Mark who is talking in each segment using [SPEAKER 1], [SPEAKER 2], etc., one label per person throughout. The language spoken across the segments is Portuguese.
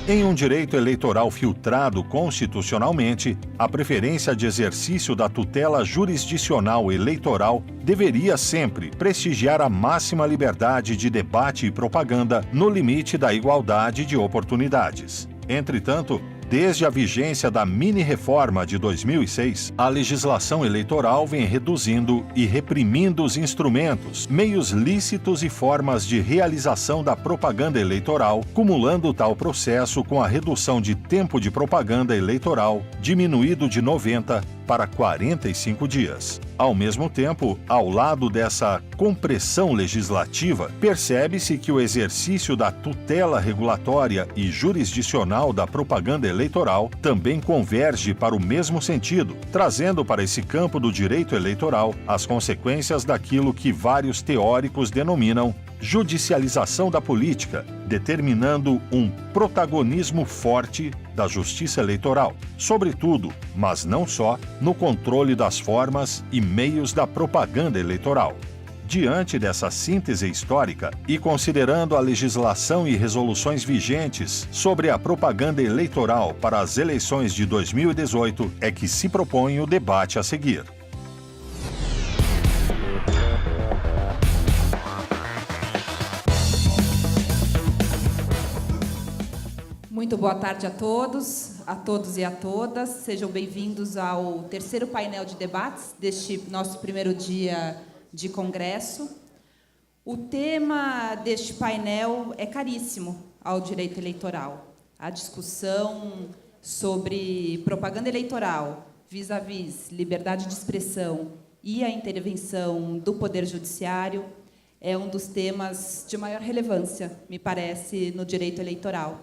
[SPEAKER 1] Em um direito eleitoral filtrado constitucionalmente, a preferência de exercício da tutela jurisdicional eleitoral deveria sempre prestigiar a máxima liberdade de debate e propaganda no limite da igualdade de oportunidades. Entretanto, desde a vigência da mini-reforma de 2006, a legislação eleitoral vem reduzindo e reprimindo os instrumentos, meios lícitos e formas de realização da propaganda eleitoral, cumulando tal processo com a redução de tempo de propaganda eleitoral, diminuído de 90 para 45 dias. Ao mesmo tempo, ao lado dessa compressão legislativa, percebe-se que o exercício da tutela regulatória e jurisdicional da propaganda eleitoral também converge para o mesmo sentido, trazendo para esse campo do direito eleitoral as consequências daquilo que vários teóricos denominam judicialização da política, determinando um protagonismo forte da justiça eleitoral, sobretudo, mas não só, no controle das formas e meios da propaganda eleitoral. Diante dessa síntese histórica e considerando a legislação e resoluções vigentes sobre a propaganda eleitoral para as eleições de 2018, é que se propõe o debate a seguir.
[SPEAKER 2] Muito boa tarde a todos e a todas. Sejam bem-vindos ao terceiro painel de debates deste nosso primeiro dia de congresso. O tema deste painel é caríssimo ao direito eleitoral. A discussão sobre propaganda eleitoral, vis-à-vis liberdade de expressão e a intervenção do Poder Judiciário é um dos temas de maior relevância, me parece, no direito eleitoral.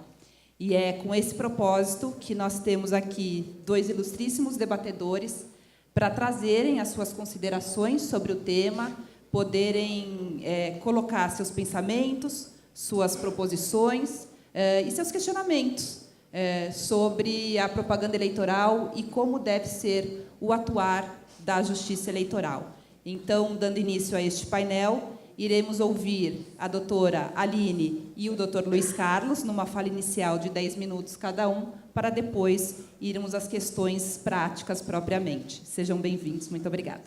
[SPEAKER 2] E é com esse propósito que nós temos aqui dois ilustríssimos debatedores para trazerem as suas considerações sobre o tema, poderem colocar seus pensamentos, suas proposições e seus questionamentos sobre a propaganda eleitoral e como deve ser o atuar da Justiça Eleitoral. Então, dando início a este painel, iremos ouvir a doutora Aline e o doutor Luiz Carlos, numa fala inicial de 10 minutos cada um, para depois irmos às questões práticas propriamente. Sejam bem-vindos. Muito obrigada.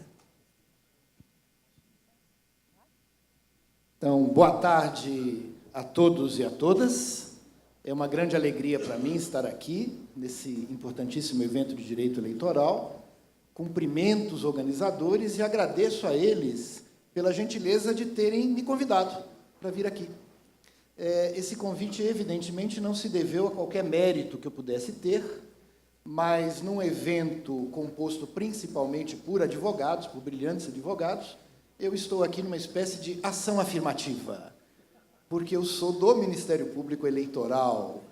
[SPEAKER 3] Então, boa tarde a todos e a todas. É uma grande alegria para mim estar aqui, nesse importantíssimo evento de direito eleitoral. Cumprimento os organizadores e agradeço a eles pela gentileza de terem me convidado para vir aqui. Esse convite, evidentemente, não se deveu a qualquer mérito que eu pudesse ter, mas num evento composto principalmente por advogados, por brilhantes advogados, eu estou aqui numa espécie de ação afirmativa, porque eu sou do Ministério Público Eleitoral.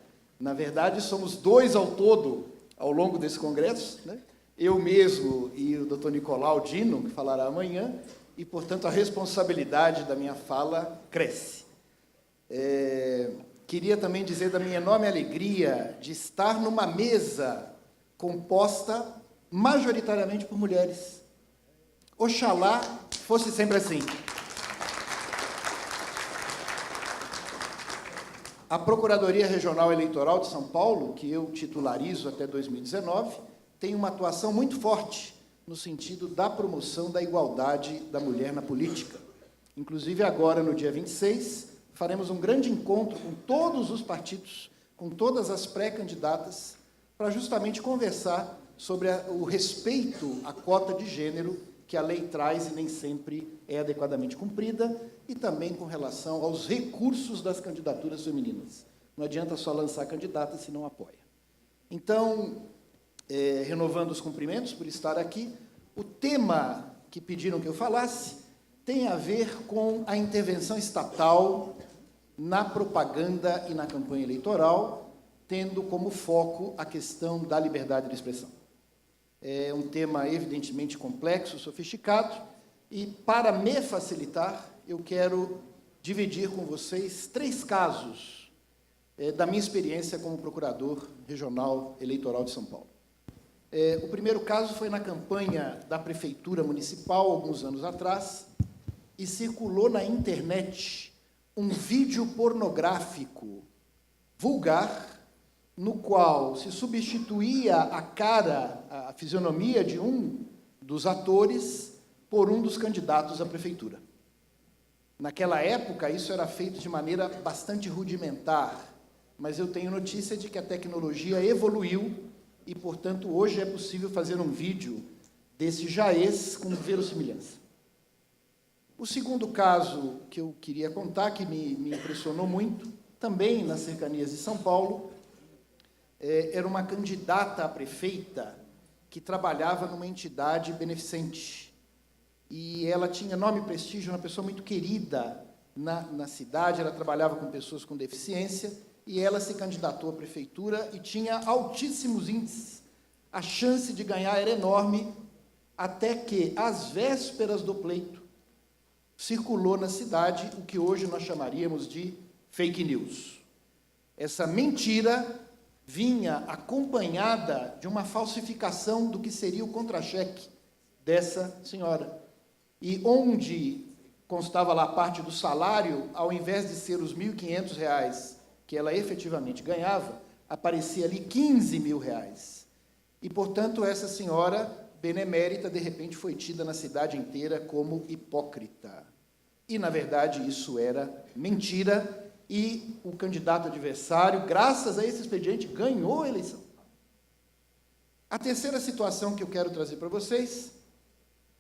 [SPEAKER 3] Na verdade, somos dois ao todo, ao longo desse congresso, né? Eu mesmo e o doutor Nicolau Dino, que falará amanhã, e, portanto, a responsabilidade da minha fala cresce. Queria também dizer da minha enorme alegria de estar numa mesa composta majoritariamente por mulheres. Oxalá fosse sempre assim. A Procuradoria Regional Eleitoral de São Paulo, que eu titularizo até 2019, tem uma atuação muito forte no sentido da promoção da igualdade da mulher na política. Inclusive, agora, no dia 26, faremos um grande encontro com todos os partidos, com todas as pré-candidatas, para justamente conversar sobre o respeito à cota de gênero que a lei traz e nem sempre é adequadamente cumprida, e também com relação aos recursos das candidaturas femininas. Não adianta só lançar candidata se não apoia. Então, renovando os cumprimentos por estar aqui, o tema que pediram que eu falasse tem a ver com a intervenção estatal na propaganda e na campanha eleitoral, tendo como foco a questão da liberdade de expressão. É um tema evidentemente complexo, sofisticado, e para me facilitar, eu quero dividir com vocês 3 casos da minha experiência como procurador regional eleitoral de São Paulo. O primeiro caso foi na campanha da Prefeitura Municipal, alguns anos atrás, e circulou na internet um vídeo pornográfico vulgar, no qual se substituía a cara, a fisionomia de um dos atores por um dos candidatos à prefeitura. Naquela época, isso era feito de maneira bastante rudimentar, mas eu tenho notícia de que a tecnologia evoluiu e, portanto, hoje é possível fazer um vídeo desse jaez com verossimilhança. O segundo caso que eu queria contar, que me impressionou muito, também nas cercanias de São Paulo, era uma candidata a prefeita que trabalhava numa entidade beneficente. E ela tinha nome e prestígio, uma pessoa muito querida na cidade, ela trabalhava com pessoas com deficiência, e ela se candidatou à prefeitura e tinha altíssimos índices. A chance de ganhar era enorme, até que, às vésperas do pleito, circulou na cidade o que hoje nós chamaríamos de fake news. Essa mentira vinha acompanhada de uma falsificação do que seria o contra-cheque dessa senhora. E onde constava lá parte do salário, ao invés de ser os R$ 1.500 que ela efetivamente ganhava, aparecia ali R$ 15.000. E, portanto, essa senhora benemérita, de repente, foi tida na cidade inteira como hipócrita. E, na verdade, isso era mentira, e o candidato adversário, graças a esse expediente, ganhou a eleição. A terceira situação que eu quero trazer para vocês,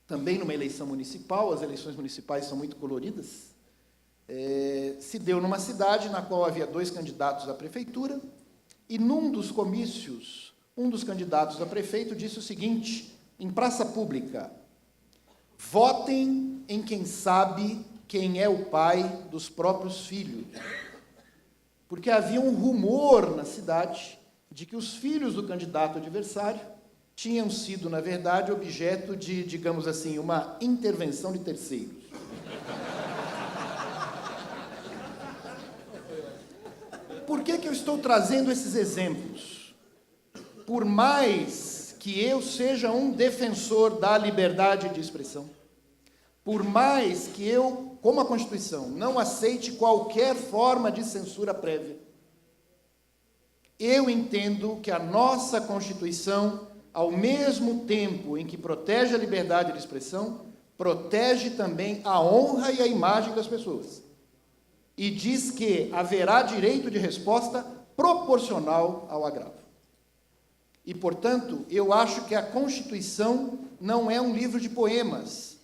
[SPEAKER 3] também numa eleição municipal, as eleições municipais são muito coloridas, se deu numa cidade na qual havia 2 candidatos à prefeitura, e num dos comícios, um dos candidatos a prefeito disse o seguinte, em praça pública: votem em quem sabe quem é o pai dos próprios filhos. Porque havia um rumor na cidade de que os filhos do candidato adversário tinham sido, na verdade, objeto de, digamos assim, uma intervenção de terceiros. Por que eu estou trazendo esses exemplos? Por mais que eu seja um defensor da liberdade de expressão, por mais que eu, como a Constituição, não aceite qualquer forma de censura prévia, eu entendo que a nossa Constituição, ao mesmo tempo em que protege a liberdade de expressão, protege também a honra e a imagem das pessoas. E diz que haverá direito de resposta proporcional ao agravo. E, portanto, eu acho que a Constituição não é um livro de poemas,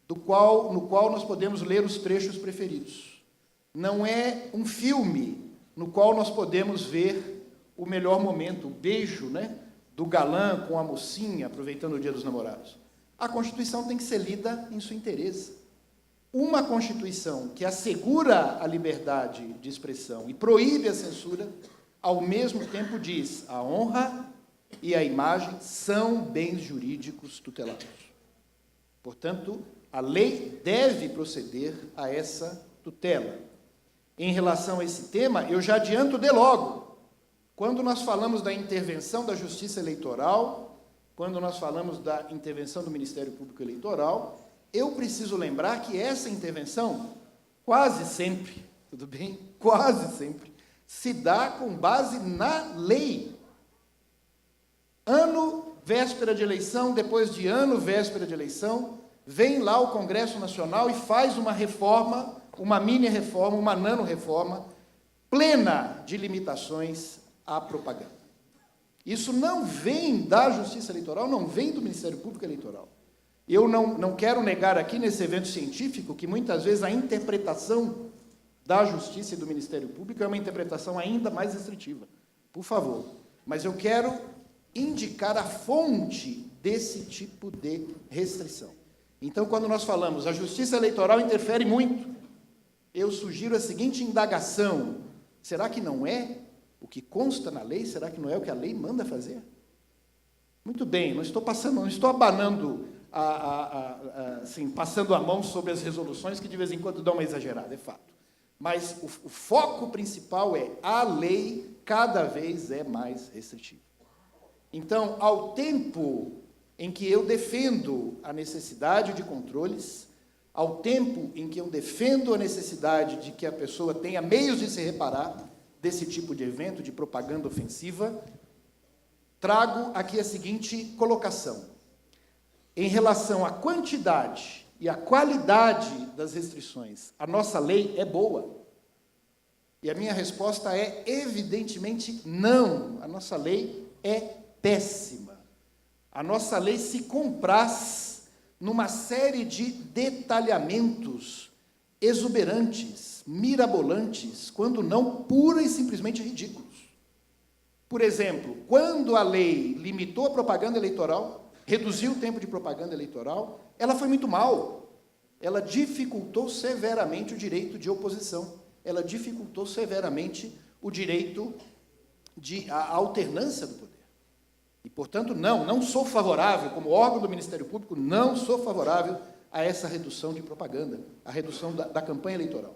[SPEAKER 3] no qual nós podemos ler os trechos preferidos. Não é um filme no qual nós podemos ver o melhor momento, o beijo, do galã com a mocinha, aproveitando o Dia dos Namorados. A Constituição tem que ser lida em sua inteireza. Uma Constituição que assegura a liberdade de expressão e proíbe a censura, ao mesmo tempo diz: a honra e a imagem são bens jurídicos tutelados. Portanto, a lei deve proceder a essa tutela. Em relação a esse tema, eu já adianto de logo, quando nós falamos da intervenção da Justiça Eleitoral, quando nós falamos da intervenção do Ministério Público Eleitoral, eu preciso lembrar que essa intervenção, quase sempre, tudo bem? Quase sempre, se dá com base na lei. Ano, véspera de eleição, depois de ano, véspera de eleição, vem lá o Congresso Nacional e faz uma reforma, uma mini-reforma, uma nano-reforma, plena de limitações à propaganda. Isso não vem da Justiça Eleitoral, não vem do Ministério Público Eleitoral. Eu não quero negar aqui, nesse evento científico, que muitas vezes a interpretação da Justiça e do Ministério Público é uma interpretação ainda mais restritiva. Por favor. Mas eu quero indicar a fonte desse tipo de restrição. Então, quando nós falamos a Justiça Eleitoral interfere muito, eu sugiro a seguinte indagação: será que não é o que consta na lei? Será que não é o que a lei manda fazer? Muito bem, não estou abanando, assim, passando a mão sobre as resoluções que de vez em quando dão uma exagerada, é fato. Mas o foco principal é: a lei cada vez é mais restritiva. Então, ao tempo em que eu defendo a necessidade de controles, ao tempo em que eu defendo a necessidade de que a pessoa tenha meios de se reparar desse tipo de evento, de propaganda ofensiva, trago aqui a seguinte colocação. Em relação à quantidade e à qualidade das restrições, a nossa lei é boa? E a minha resposta é, evidentemente, não. A nossa lei é péssima. A nossa lei se compraz numa série de detalhamentos exuberantes, mirabolantes, quando não pura e simplesmente ridículos. Por exemplo, quando a lei limitou a propaganda eleitoral, reduziu o tempo de propaganda eleitoral, ela foi muito mal. Ela dificultou severamente o direito de oposição. Ela dificultou severamente o direito à alternância do poder. E, portanto, não sou favorável, como órgão do Ministério Público, não sou favorável a essa redução de propaganda, a redução da campanha eleitoral.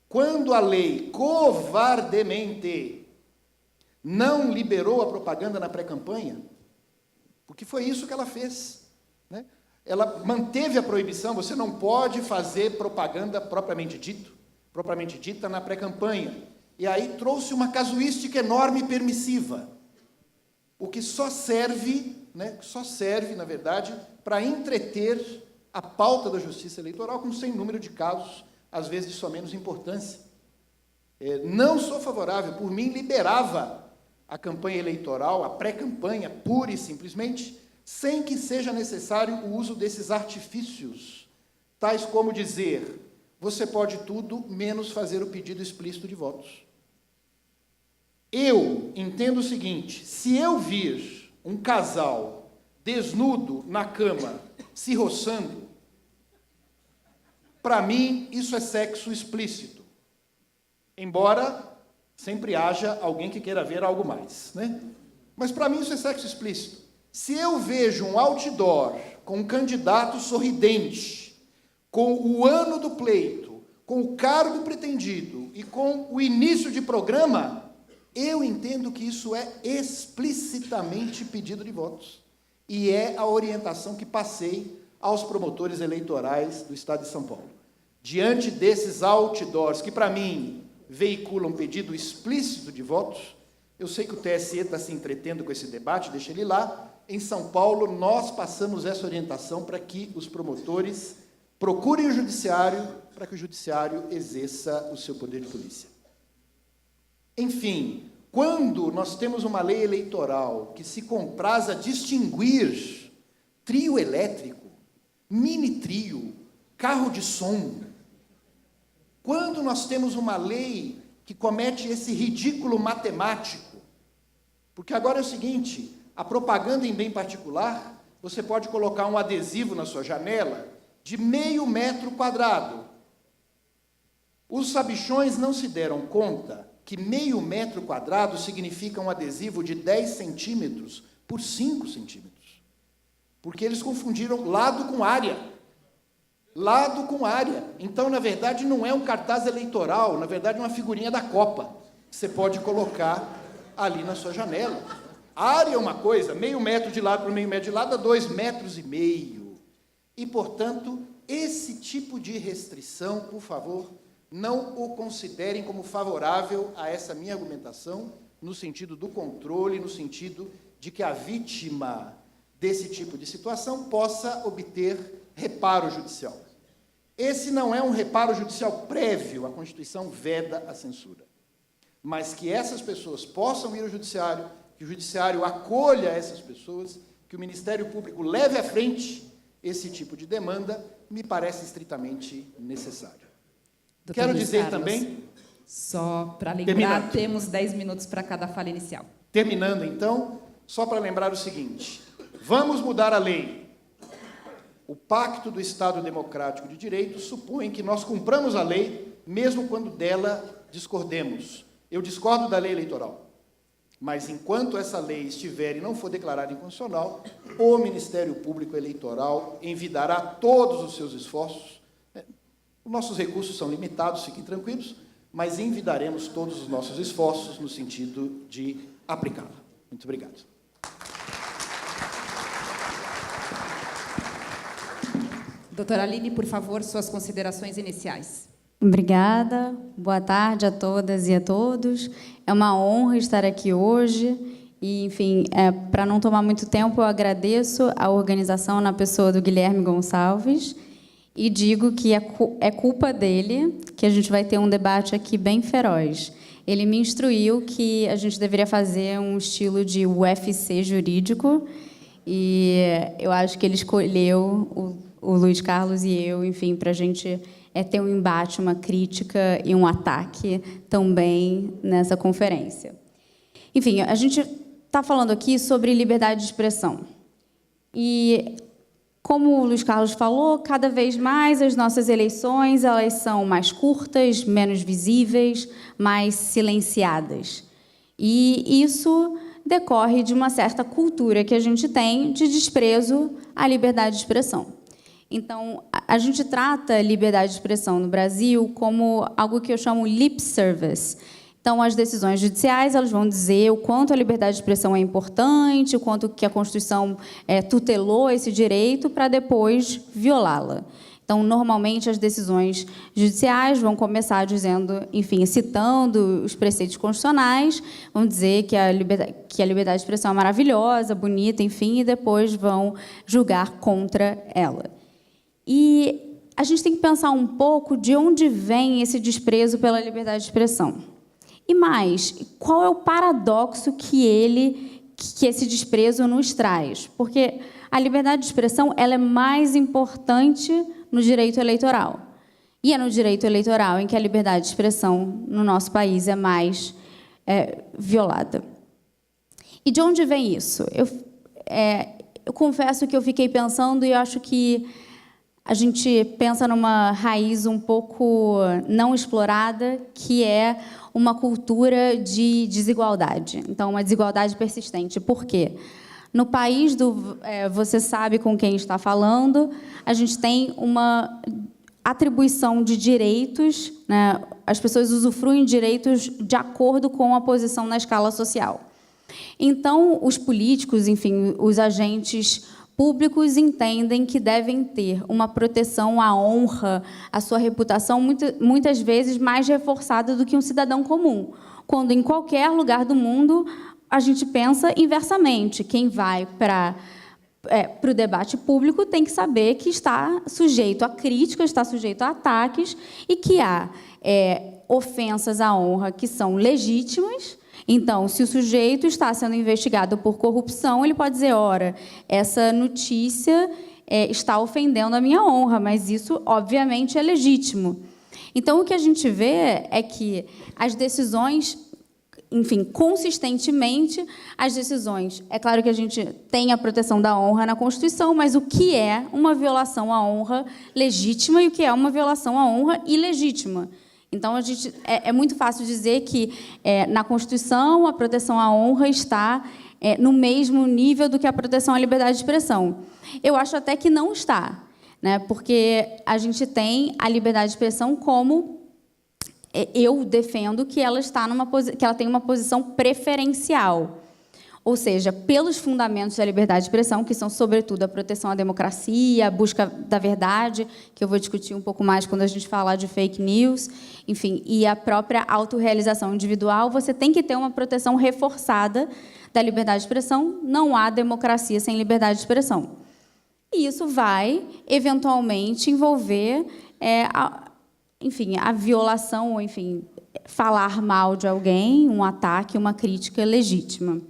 [SPEAKER 3] Quando a lei covardemente não liberou a propaganda na pré-campanha, porque foi isso que ela fez, né? Ela manteve a proibição, você não pode fazer propaganda propriamente dita na pré-campanha. E aí trouxe uma casuística enorme e permissiva, o que só serve, na verdade, para entreter a pauta da justiça eleitoral com sem número de casos, às vezes de só menos importância. Não sou favorável, por mim, liberava a campanha eleitoral, a pré-campanha, pura e simplesmente, sem que seja necessário o uso desses artifícios, tais como dizer, você pode tudo, menos fazer o pedido explícito de votos. Eu entendo o seguinte, se eu vir um casal desnudo na cama, se roçando, para mim, isso é sexo explícito. Embora sempre haja alguém que queira ver algo mais, né? Mas para mim isso é sexo explícito. Se eu vejo um outdoor com um candidato sorridente, com o ano do pleito, com o cargo pretendido e com o início de programa, eu entendo que isso é explicitamente pedido de votos. E é a orientação que passei aos promotores eleitorais do Estado de São Paulo. Diante desses outdoors, que para mim veiculam pedido explícito de votos, eu sei que o TSE está se entretendo com esse debate, deixa ele lá. Em São Paulo, nós passamos essa orientação para que os promotores procurem o judiciário, para que o judiciário exerça o seu poder de polícia. Enfim, quando nós temos uma lei eleitoral que se compraz a distinguir trio elétrico, mini trio, carro de som, quando nós temos uma lei que comete esse ridículo matemático, porque agora é o seguinte, a propaganda em bem particular, você pode colocar um adesivo na sua janela de meio metro quadrado. Os sabichões não se deram conta que meio metro quadrado significa um adesivo de 10 centímetros por 5 centímetros. Porque eles confundiram lado com área. Lado com área. Então, na verdade, não é um cartaz eleitoral, na verdade é uma figurinha da Copa, que você pode colocar ali na sua janela. A área é uma coisa, meio metro de lado por meio metro de lado dá 2,5 metros. E, portanto, esse tipo de restrição, por favor, não o considerem como favorável a essa minha argumentação, no sentido do controle, no sentido de que a vítima desse tipo de situação possa obter reparo judicial. Esse não é um reparo judicial prévio, a Constituição veda a censura. Mas que essas pessoas possam ir ao judiciário, que o judiciário acolha essas pessoas, que o Ministério Público leve à frente esse tipo de demanda, me parece estritamente necessário.
[SPEAKER 2] Doutor
[SPEAKER 3] Quero
[SPEAKER 2] Luiz
[SPEAKER 3] dizer
[SPEAKER 2] Carlos,
[SPEAKER 3] também...
[SPEAKER 2] só para lembrar,
[SPEAKER 3] Terminando.
[SPEAKER 2] temos 10 minutos para cada fala inicial.
[SPEAKER 3] Terminando, então, só para lembrar o seguinte, vamos mudar a lei. O Pacto do Estado Democrático de Direito supõe que nós cumpramos a lei, mesmo quando dela discordemos. Eu discordo da lei eleitoral, mas enquanto essa lei estiver e não for declarada inconstitucional, o Ministério Público Eleitoral envidará todos os seus esforços. Nossos recursos são limitados, fiquem tranquilos, mas envidaremos todos os nossos esforços no sentido de aplicá-la. Muito obrigado.
[SPEAKER 2] Doutora Aline, por favor, suas considerações iniciais.
[SPEAKER 4] Obrigada, boa tarde a todas e a todos. É uma honra estar aqui hoje e, enfim, para não tomar muito tempo, eu agradeço a organização na pessoa do Guilherme Gonçalves e digo que é culpa dele que a gente vai ter um debate aqui bem feroz. Ele me instruiu que a gente deveria fazer um estilo de UFC jurídico e eu acho que ele escolheu o Luiz Carlos e eu, enfim, para a gente ter um embate, uma crítica e um ataque também nessa conferência. Enfim, a gente está falando aqui sobre liberdade de expressão. E, como o Luiz Carlos falou, cada vez mais as nossas eleições elas são mais curtas, menos visíveis, mais silenciadas. E isso decorre de uma certa cultura que a gente tem de desprezo à liberdade de expressão. Então, a gente trata a liberdade de expressão no Brasil como algo que eu chamo lip service. Então, as decisões judiciais elas vão dizer o quanto a liberdade de expressão é importante, o quanto que a Constituição tutelou esse direito para depois violá-la. Então, normalmente, as decisões judiciais vão começar dizendo, enfim, citando os preceitos constitucionais, vão dizer que a liberdade de expressão é maravilhosa, bonita, enfim, e depois vão julgar contra ela. E a gente tem que pensar um pouco de onde vem esse desprezo pela liberdade de expressão. E mais, qual é o paradoxo que esse desprezo nos traz? Porque a liberdade de expressão ela é mais importante no direito eleitoral. E é no direito eleitoral em que a liberdade de expressão no nosso país é mais violada. E de onde vem isso? Eu confesso que eu fiquei pensando e eu acho que a gente pensa numa raiz um pouco não explorada, que é uma cultura de desigualdade. Então, uma desigualdade persistente. Por quê? No país do você sabe com quem está falando, a gente tem uma atribuição de direitos, né? As pessoas usufruem de direitos de acordo com a posição na escala social. Então, os políticos, enfim, os agentes públicos entendem que devem ter uma proteção à honra, à sua reputação, muitas vezes mais reforçada do que um cidadão comum, quando em qualquer lugar do mundo a gente pensa inversamente. Quem vai para o debate público tem que saber que está sujeito a críticas, está sujeito a ataques e que há ofensas à honra que são legítimas. Então, se o sujeito está sendo investigado por corrupção, ele pode dizer, ora, essa notícia está ofendendo a minha honra, mas isso, obviamente, é legítimo. Então, o que a gente vê é que as decisões, enfim, consistentemente, as decisões... É claro que a gente tem a proteção da honra na Constituição, mas o que é uma violação à honra legítima e o que é uma violação à honra ilegítima? Então, é muito fácil dizer que, na Constituição, a proteção à honra está no mesmo nível do que a proteção à liberdade de expressão. Eu acho até que não está, né? Porque a gente tem a liberdade de expressão como... Eu defendo que ela tem uma posição preferencial. Ou seja, pelos fundamentos da liberdade de expressão, que são, sobretudo, a proteção à democracia, a busca da verdade, que eu vou discutir um pouco mais quando a gente falar de fake news, enfim, e a própria autorrealização individual, você tem que ter uma proteção reforçada da liberdade de expressão. Não há democracia sem liberdade de expressão. E isso vai, eventualmente, envolver, a violação, ou, enfim, falar mal de alguém, um ataque, uma crítica legítima.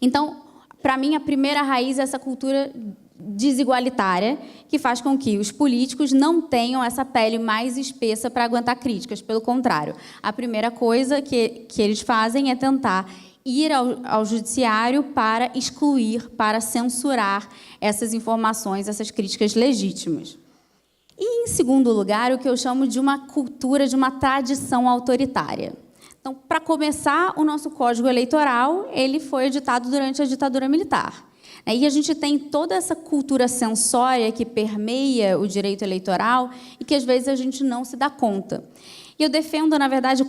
[SPEAKER 4] Então, para mim, a primeira raiz é essa cultura desigualitária que faz com que os políticos não tenham essa pele mais espessa para aguentar críticas. Pelo contrário, a primeira coisa que eles fazem é tentar ir ao judiciário para excluir, para censurar essas informações, essas críticas legítimas. E, em segundo lugar, o que eu chamo de uma cultura, de uma tradição autoritária. Então, para começar, o nosso Código Eleitoral ele foi editado durante a ditadura militar. E a gente tem toda essa cultura censória que permeia o direito eleitoral e que, às vezes, a gente não se dá conta. E eu defendo, na verdade,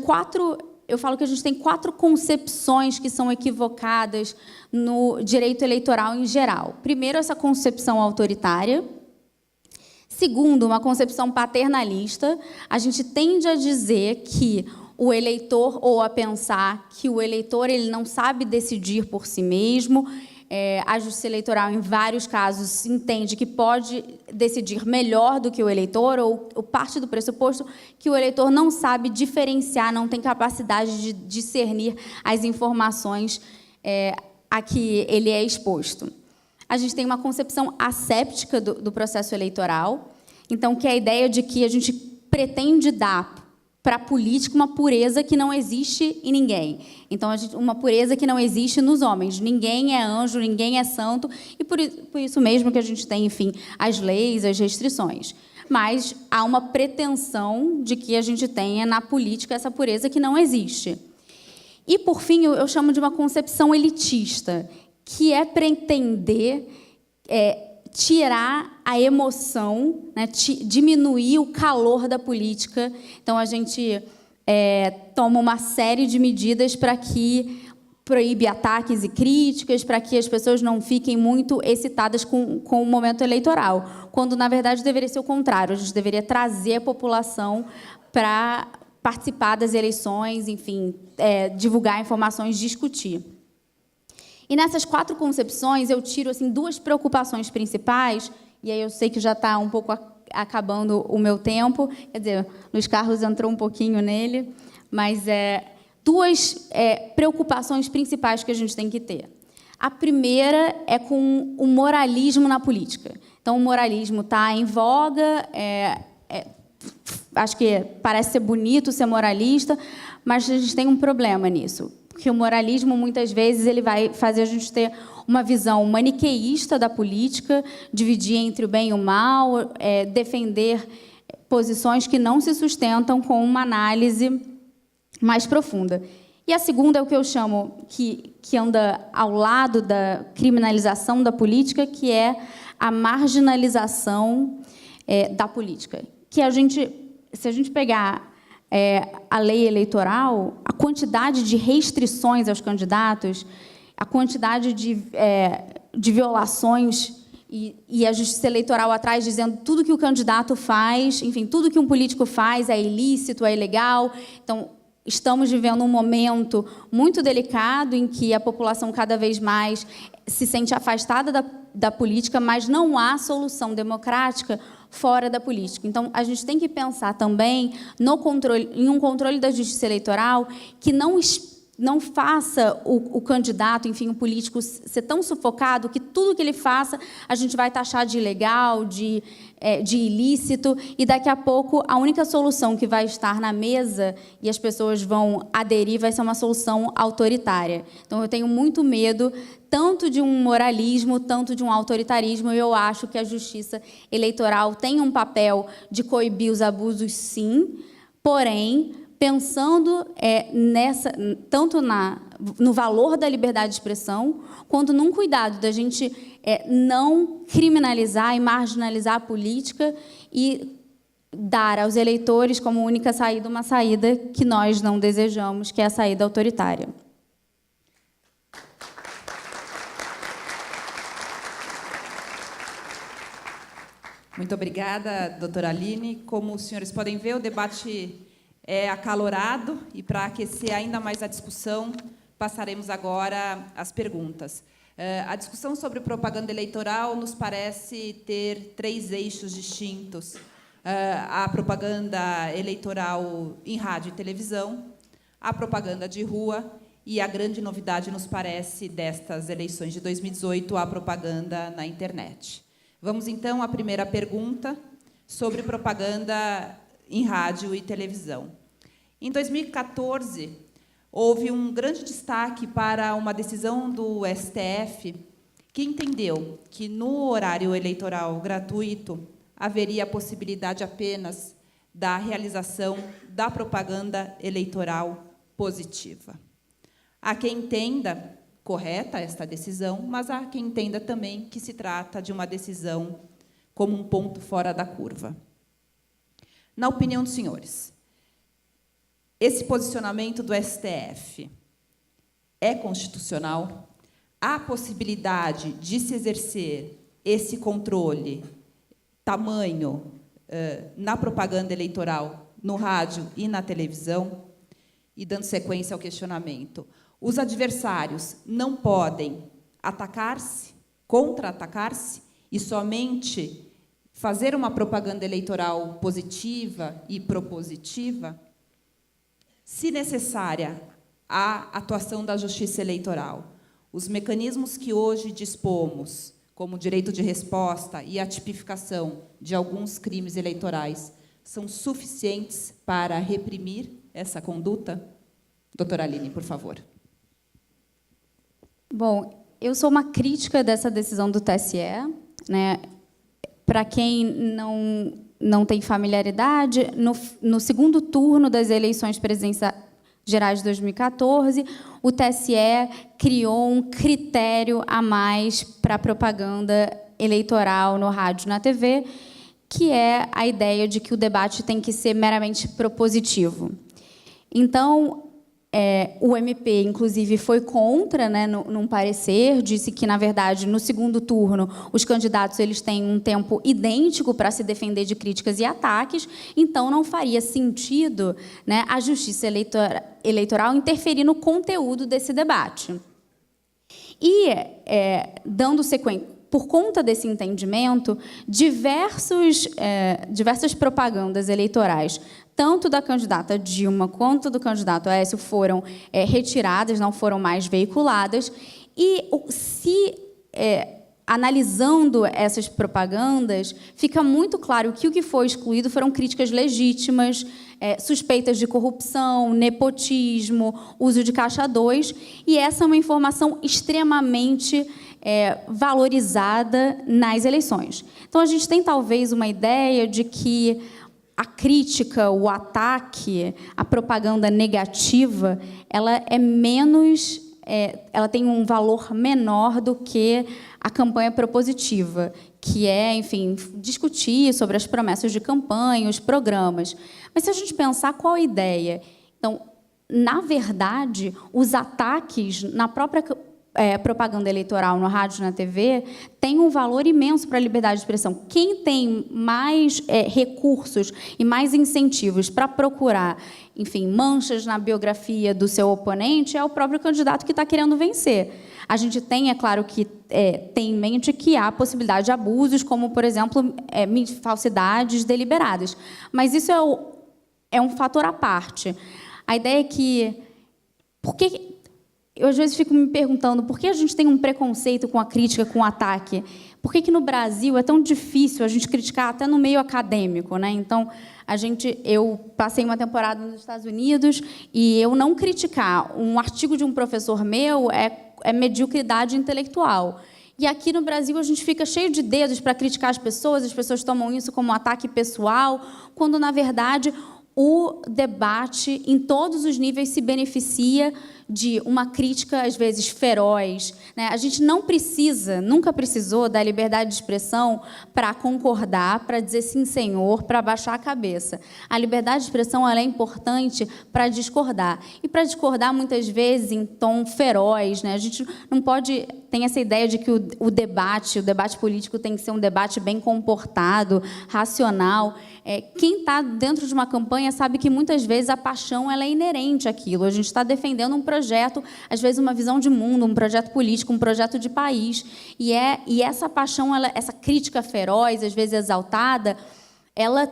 [SPEAKER 4] eu falo que a gente tem 4 concepções que são equivocadas no direito eleitoral em geral. Primeiro, essa concepção autoritária. Segundo, uma concepção paternalista. A gente tende a dizer que o eleitor, ou a pensar que o eleitor ele não sabe decidir por si mesmo. A Justiça Eleitoral, em vários casos, entende que pode decidir melhor do que o eleitor, ou parte do pressuposto que o eleitor não sabe diferenciar, não tem capacidade de discernir as informações a que ele é exposto. A gente tem uma concepção asséptica do processo eleitoral, então, que é a ideia de que a gente pretende dar para a política uma pureza que não existe em ninguém. Então, uma pureza que não existe nos homens. Ninguém é anjo, ninguém é santo, e por isso mesmo que a gente tem, enfim, as leis, as restrições. Mas há uma pretensão de que a gente tenha na política essa pureza que não existe. E, por fim, eu chamo de uma concepção elitista, que é pretender tirar a emoção, né, diminuir o calor da política. Então, a gente toma uma série de medidas para que proíbe ataques e críticas, para que as pessoas não fiquem muito excitadas com o momento eleitoral, quando, na verdade, deveria ser o contrário. A gente deveria trazer a população para participar das eleições, enfim, divulgar informações, discutir. E nessas 4 concepções, eu tiro assim, 2 preocupações principais, e aí eu sei que já está um pouco acabando o meu tempo, quer dizer, Luiz Carlos entrou um pouquinho nele, mas 2 preocupações principais que a gente tem que ter. A primeira é com o moralismo na política. Então, o moralismo está em voga, acho que parece ser bonito ser moralista, mas a gente tem um problema nisso. Porque o moralismo, muitas vezes, ele vai fazer a gente ter uma visão maniqueísta da política, dividir entre o bem e o mal, defender posições que não se sustentam com uma análise mais profunda. E a segunda é o que eu chamo, que anda ao lado da criminalização da política, que é a marginalização da política. Que se a gente pegar a lei eleitoral, a quantidade de restrições aos candidatos, a quantidade de violações e a Justiça Eleitoral atrás dizendo tudo que o candidato faz, enfim, tudo que um político faz é ilícito, é ilegal. Então, estamos vivendo um momento muito delicado em que a população cada vez mais se sente afastada da política, mas não há solução democrática fora da política. Então, a gente tem que pensar também em um controle da Justiça Eleitoral que não faça o candidato, enfim, o político, ser tão sufocado que tudo que ele faça a gente vai taxar de ilegal, de ilícito, e daqui a pouco a única solução que vai estar na mesa e as pessoas vão aderir vai ser uma solução autoritária. Então, eu tenho muito medo tanto de um moralismo, tanto de um autoritarismo, e eu acho que a Justiça Eleitoral tem um papel de coibir os abusos, sim, porém, pensando tanto no valor da liberdade de expressão, quanto num cuidado da gente não criminalizar e marginalizar a política e dar aos eleitores como única saída uma saída que nós não desejamos, que é a saída autoritária.
[SPEAKER 2] Muito obrigada, doutora Aline. Como os senhores podem ver, o debate é acalorado, e para aquecer ainda mais a discussão, passaremos agora às perguntas. A discussão sobre propaganda eleitoral nos parece ter 3 eixos distintos. A propaganda eleitoral em rádio e televisão, a propaganda de rua e a grande novidade, nos parece, destas eleições de 2018, a propaganda na internet. Vamos, então, à primeira pergunta sobre propaganda em rádio e televisão. Em 2014, houve um grande destaque para uma decisão do STF que entendeu que, no horário eleitoral gratuito, haveria a possibilidade apenas da realização da propaganda eleitoral positiva. Há quem entenda correta esta decisão, mas há quem entenda também que se trata de uma decisão como um ponto fora da curva. Na opinião dos senhores, esse posicionamento do STF é constitucional? Há possibilidade de se exercer esse controle tamanho na propaganda eleitoral, no rádio e na televisão? E dando sequência ao questionamento, os adversários não podem atacar-se, contra-atacar-se, e somente fazer uma propaganda eleitoral positiva e propositiva? Se necessária a atuação da Justiça Eleitoral, os mecanismos que hoje dispomos, como o direito de resposta e a tipificação de alguns crimes eleitorais, são suficientes para reprimir essa conduta? Doutora Aline, por favor.
[SPEAKER 4] Bom, eu sou uma crítica dessa decisão do TSE, né? Para quem não tem familiaridade, no segundo turno das eleições presidenciais gerais de 2014, o TSE criou um critério a mais para a propaganda eleitoral no rádio e na TV, que é a ideia de que o debate tem que ser meramente propositivo. Então, o MP, inclusive, foi contra, né, num parecer, disse que, na verdade, no segundo turno, os candidatos eles têm um tempo idêntico para se defender de críticas e ataques, então não faria sentido, né, a Justiça Eleitoral interferir no conteúdo desse debate. E, dando sequência, por conta desse entendimento, diversas propagandas eleitorais, tanto da candidata Dilma quanto do candidato Aécio, foram retiradas, não foram mais veiculadas. E, analisando essas propagandas, fica muito claro que o que foi excluído foram críticas legítimas, suspeitas de corrupção, nepotismo, uso de caixa 2, e essa é uma informação extremamente valorizada nas eleições. Então, a gente tem, talvez, uma ideia de que a crítica, o ataque, a propaganda negativa, ela é menos, ela tem um valor menor do que a campanha propositiva, que é, enfim, discutir sobre as promessas de campanha, os programas. Mas, se a gente pensar, qual a ideia? Então, na verdade, os ataques na própria propaganda eleitoral no rádio e na TV tem um valor imenso para a liberdade de expressão. Quem tem mais recursos e mais incentivos para procurar, enfim, manchas na biografia do seu oponente é o próprio candidato que está querendo vencer. A gente tem, é claro, que tem em mente que há possibilidade de abusos, como, por exemplo, falsidades deliberadas. Mas isso é um fator à parte. A ideia é que... Eu, às vezes, fico me perguntando por que a gente tem um preconceito com a crítica, com o ataque? Por que no Brasil é tão difícil a gente criticar até no meio acadêmico, né? Então, eu passei uma temporada nos Estados Unidos e eu não criticar um artigo de um professor meu é mediocridade intelectual. E aqui no Brasil a gente fica cheio de dedos para criticar as pessoas tomam isso como um ataque pessoal, quando, na verdade, o debate, em todos os níveis, se beneficia de uma crítica, às vezes, feroz, né? A gente nunca precisou da liberdade de expressão para concordar, para dizer sim, senhor, para baixar a cabeça. A liberdade de expressão ela é importante para discordar. E para discordar, muitas vezes, em tom feroz, né? A gente não pode... Tem essa ideia de que o debate político tem que ser um debate bem comportado, racional. Quem está dentro de uma campanha sabe que, muitas vezes, a paixão ela é inerente àquilo. A gente está defendendo um projeto, às vezes, uma visão de mundo, um projeto político, um projeto de país. E essa paixão, essa crítica feroz, às vezes exaltada, ela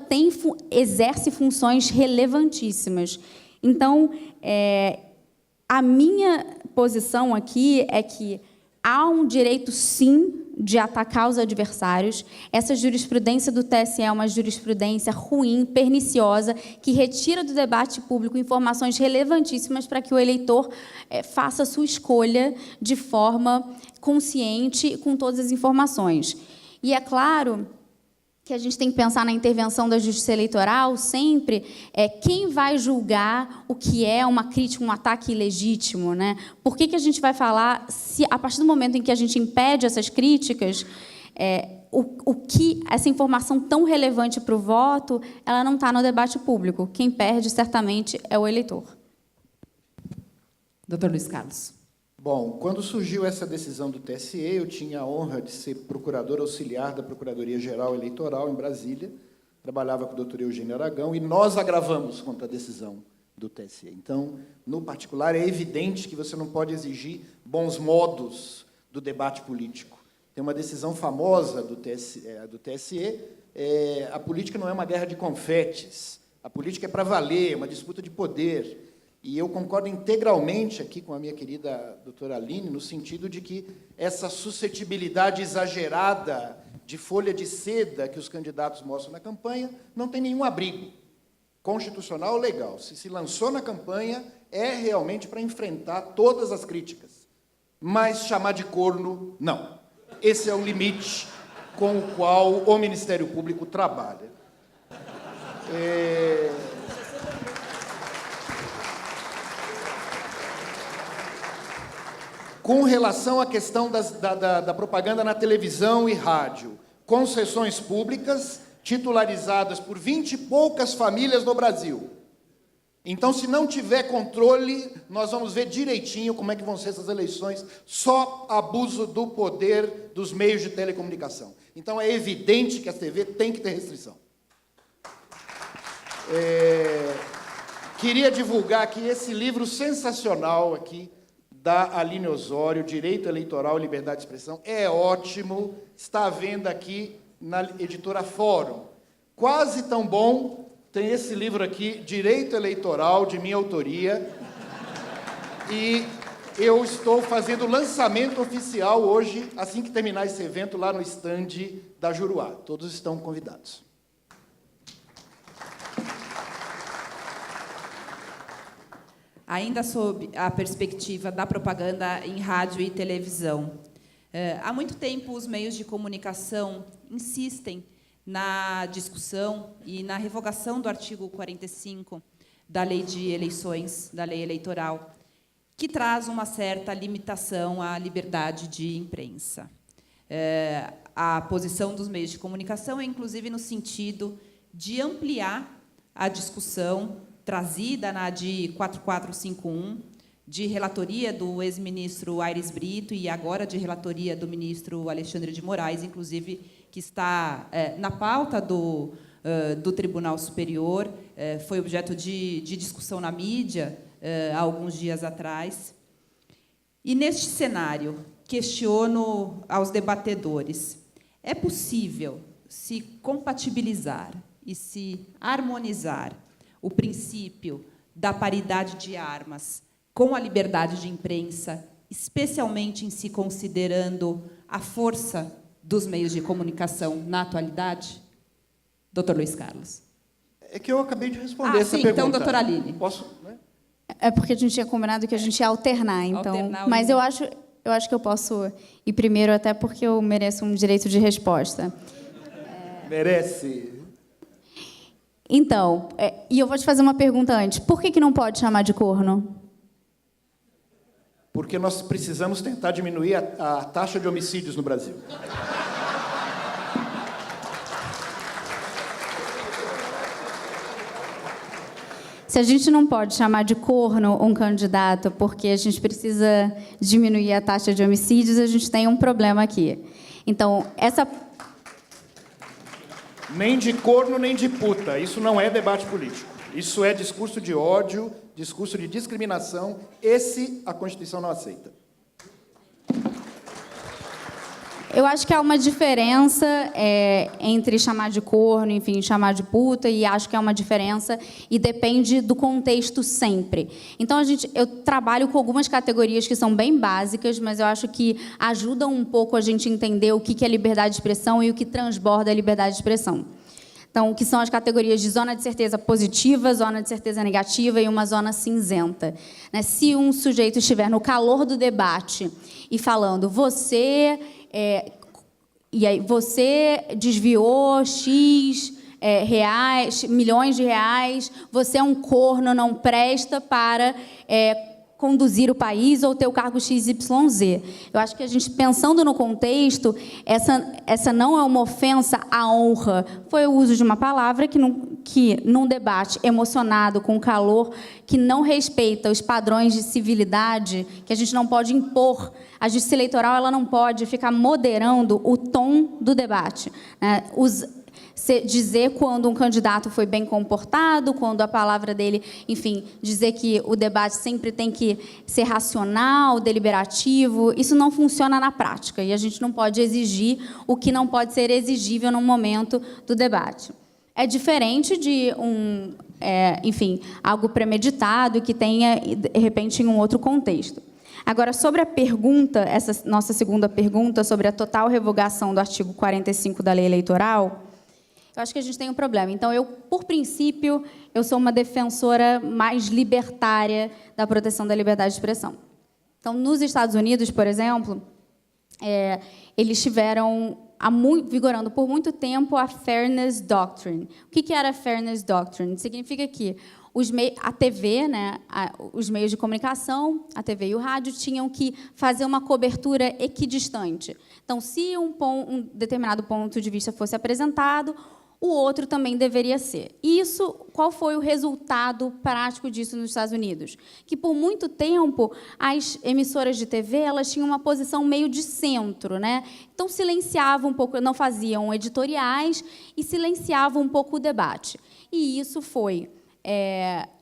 [SPEAKER 4] exerce funções relevantíssimas. Então, a minha posição aqui é que há um direito, sim, de atacar os adversários. Essa jurisprudência do TSE é uma jurisprudência ruim, perniciosa, que retira do debate público informações relevantíssimas para que o eleitor faça a sua escolha de forma consciente, com todas as informações. E é claro que a gente tem que pensar na intervenção da Justiça Eleitoral sempre, quem vai julgar o que é uma crítica, um ataque ilegítimo, né? Por que a gente vai falar, se a partir do momento em que a gente impede essas críticas, essa informação tão relevante para o voto, ela não está no debate público. Quem perde, certamente, é o eleitor.
[SPEAKER 2] Doutor Luiz Carlos.
[SPEAKER 3] Bom, quando surgiu essa decisão do TSE, eu tinha a honra de ser procurador auxiliar da Procuradoria-Geral Eleitoral em Brasília, trabalhava com o doutor Eugênio Aragão, e nós agravamos contra a decisão do TSE. Então, no particular, é evidente que você não pode exigir bons modos do debate político. Tem uma decisão famosa do TSE, a política não é uma guerra de confetes, a política é para valer, é uma disputa de poder. E eu concordo integralmente aqui com a minha querida doutora Aline, no sentido de que essa suscetibilidade exagerada de folha de seda que os candidatos mostram na campanha não tem nenhum abrigo constitucional ou legal. Se lançou na campanha, é realmente para enfrentar todas as críticas. Mas chamar de corno, não. Esse é o limite com o qual o Ministério Público trabalha. Com relação à questão da propaganda na televisão e rádio, concessões públicas titularizadas por 20 e poucas famílias no Brasil. Então, se não tiver controle, nós vamos ver direitinho como é que vão ser essas eleições, só abuso do poder dos meios de telecomunicação. Então, é evidente que a TV tem que ter restrição. Queria divulgar aqui esse livro sensacional aqui, da Aline Osório, Direito Eleitoral e Liberdade de Expressão. É ótimo, está à venda aqui na editora Fórum. Quase tão bom, tem esse livro aqui, Direito Eleitoral, de minha autoria, e eu estou fazendo o lançamento oficial hoje, assim que terminar esse evento, lá no estande da Juruá. Todos estão convidados.
[SPEAKER 2] Ainda sob a perspectiva da propaganda em rádio e televisão. Há muito tempo, os meios de comunicação insistem na discussão e na revogação do artigo 45 da Lei de Eleições, da Lei Eleitoral, que traz uma certa limitação à liberdade de imprensa. A posição dos meios de comunicação é, inclusive, no sentido de ampliar a discussão trazida na ADI 4451, de relatoria do ex-ministro Aires Brito e agora de relatoria do ministro Alexandre de Moraes, inclusive, que está na pauta do Tribunal Superior, foi objeto de discussão na mídia há alguns dias atrás. E, neste cenário, questiono aos debatedores, é possível se compatibilizar e se harmonizar o princípio da paridade de armas com a liberdade de imprensa, especialmente em se considerando a força dos meios de comunicação na atualidade? Doutor Luiz Carlos.
[SPEAKER 3] É que eu acabei de responder essa pergunta.
[SPEAKER 2] Então, doutora Aline.
[SPEAKER 3] Posso? Né?
[SPEAKER 4] É porque a gente tinha combinado que a gente ia alternar, então. Mas eu acho que eu posso ir primeiro, até porque eu mereço um direito de resposta.
[SPEAKER 3] Merece.
[SPEAKER 4] Então, e eu vou te fazer uma pergunta antes. Por que não pode chamar de corno?
[SPEAKER 3] Porque nós precisamos tentar diminuir a taxa de homicídios no Brasil.
[SPEAKER 4] Se a gente não pode chamar de corno um candidato porque a gente precisa diminuir a taxa de homicídios, a gente tem um problema aqui. Então, essa...
[SPEAKER 3] Nem de corno, nem de puta. Isso não é debate político. Isso é discurso de ódio, discurso de discriminação. Esse a Constituição não aceita.
[SPEAKER 4] Eu acho que há uma diferença entre chamar de corno, enfim, chamar de puta, e acho que é uma diferença e depende do contexto sempre. Então, eu trabalho com algumas categorias que são bem básicas, mas eu acho que ajudam um pouco a gente entender o que é liberdade de expressão e o que transborda a liberdade de expressão. Então, o que são as categorias de zona de certeza positiva, zona de certeza negativa e uma zona cinzenta. Se um sujeito estiver no calor do debate e falando, e aí você desviou X reais, milhões de reais, você é um corno, não presta para conduzir o país ou ter o cargo XYZ. Eu acho que a gente, pensando no contexto, essa não é uma ofensa à honra. Foi o uso de uma palavra que não que, num debate emocionado, com calor, que não respeita os padrões de civilidade, que a gente não pode impor, a justiça eleitoral ela não pode ficar moderando o tom do debate, né? Dizer quando um candidato foi bem comportado, quando a palavra dele, enfim, dizer que o debate sempre tem que ser racional, deliberativo, isso não funciona na prática, e a gente não pode exigir o que não pode ser exigível no momento do debate. É diferente de enfim, algo premeditado que tenha, de repente, em um outro contexto. Agora, sobre a pergunta, essa nossa segunda pergunta, sobre a total revogação do artigo 45 da Lei Eleitoral, eu acho que a gente tem um problema. Então, por princípio, eu sou uma defensora mais libertária da proteção da liberdade de expressão. Então, nos Estados Unidos, por exemplo, eles tiveram, vigorando por muito tempo, a Fairness Doctrine. O que era a Fairness Doctrine? Significa que a TV, né, os meios de comunicação, a TV e o rádio, tinham que fazer uma cobertura equidistante. Então, se um determinado ponto de vista fosse apresentado, o outro também deveria ser. Qual foi o resultado prático disso nos Estados Unidos? Que, por muito tempo, as emissoras de TV elas tinham uma posição meio de centro, né? Então, silenciavam um pouco, não faziam editoriais e silenciavam um pouco o debate. E isso foi...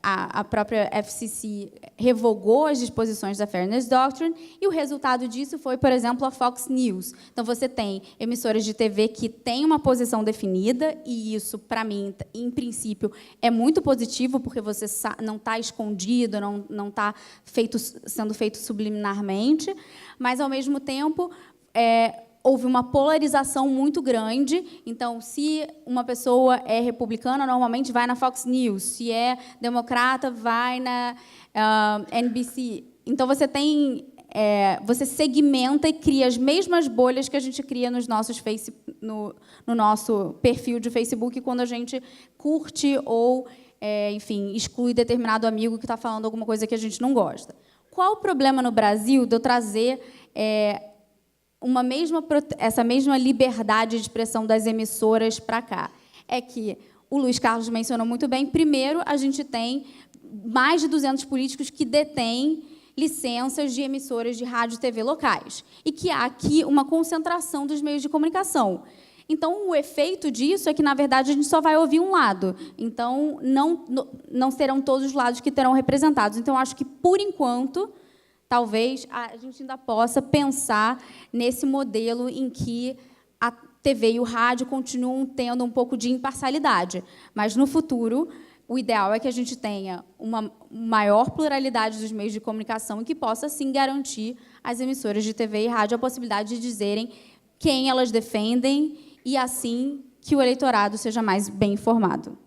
[SPEAKER 4] a própria FCC revogou as disposições da Fairness Doctrine e o resultado disso foi, por exemplo, a Fox News. Então, você tem emissoras de TV que têm uma posição definida e isso, para mim, em princípio, é muito positivo porque você não está escondido, não está sendo feito subliminarmente, mas, ao mesmo tempo, houve uma polarização muito grande. Então, se uma pessoa é republicana, normalmente vai na Fox News. Se é democrata, vai na NBC. Então, você segmenta e cria as mesmas bolhas que a gente cria no nosso perfil de Facebook quando a gente curte ou, enfim, exclui determinado amigo que está falando alguma coisa que a gente não gosta. Qual o problema no Brasil de eu trazer... essa mesma liberdade de expressão das emissoras para cá? É que o Luiz Carlos mencionou muito bem. Primeiro, a gente tem mais de 200 políticos que detêm licenças de emissoras de rádio e TV locais, e que há aqui uma concentração dos meios de comunicação. Então, o efeito disso é que, na verdade, a gente só vai ouvir um lado. Então, não serão todos os lados que terão representados. Então, acho que, por enquanto, talvez a gente ainda possa pensar nesse modelo em que a TV e o rádio continuam tendo um pouco de imparcialidade. Mas, no futuro, o ideal é que a gente tenha uma maior pluralidade dos meios de comunicação e que possa, sim, garantir às emissoras de TV e rádio a possibilidade de dizerem quem elas defendem e, assim, que o eleitorado seja mais bem informado.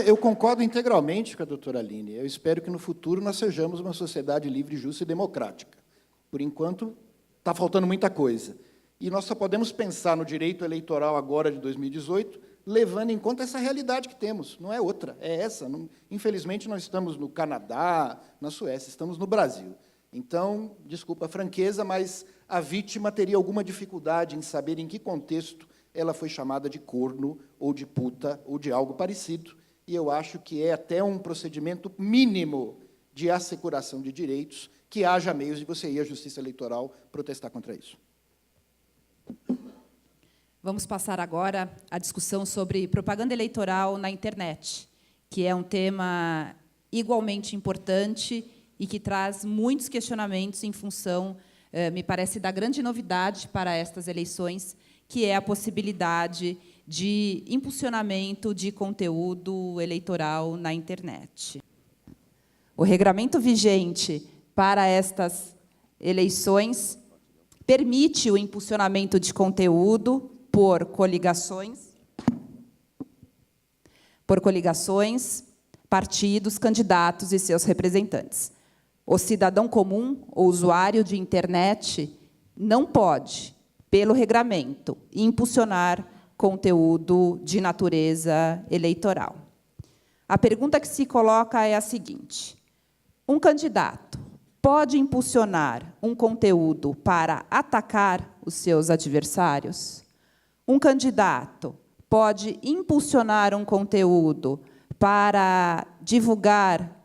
[SPEAKER 3] Eu concordo integralmente com a doutora Aline. Eu espero que, no futuro, nós sejamos uma sociedade livre, justa e democrática. Por enquanto, está faltando muita coisa. E nós só podemos pensar no direito eleitoral agora, de 2018, levando em conta essa realidade que temos. Não é outra, é essa. Infelizmente, nós estamos no Canadá, na Suécia, estamos no Brasil. Então, desculpa a franqueza, mas a vítima teria alguma dificuldade em saber em que contexto ela foi chamada de corno, ou de puta, ou de algo parecido. E eu acho que é até um procedimento mínimo de assecuração de direitos que haja meios de você ir à Justiça Eleitoral protestar contra isso.
[SPEAKER 2] Vamos passar agora à discussão sobre propaganda eleitoral na internet, que é um tema igualmente importante e que traz muitos questionamentos em função, me parece, da grande novidade para estas eleições, que é a possibilidade de impulsionamento de conteúdo eleitoral na internet. O regulamento vigente para estas eleições permite o impulsionamento de conteúdo por coligações, partidos, candidatos e seus representantes. O cidadão comum, ou usuário de internet, não pode, pelo regulamento, impulsionar conteúdo de natureza eleitoral. A pergunta que se coloca é a seguinte: um candidato pode impulsionar um conteúdo para atacar os seus adversários? Um candidato pode impulsionar um conteúdo para divulgar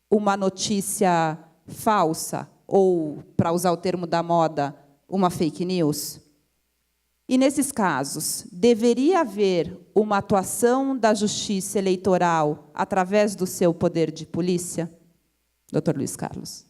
[SPEAKER 2] uma notícia falsa, ou, para usar o termo da moda, uma fake news? E, nesses casos, deveria haver uma atuação da Justiça Eleitoral através do seu poder de polícia? Dr. Luiz Carlos.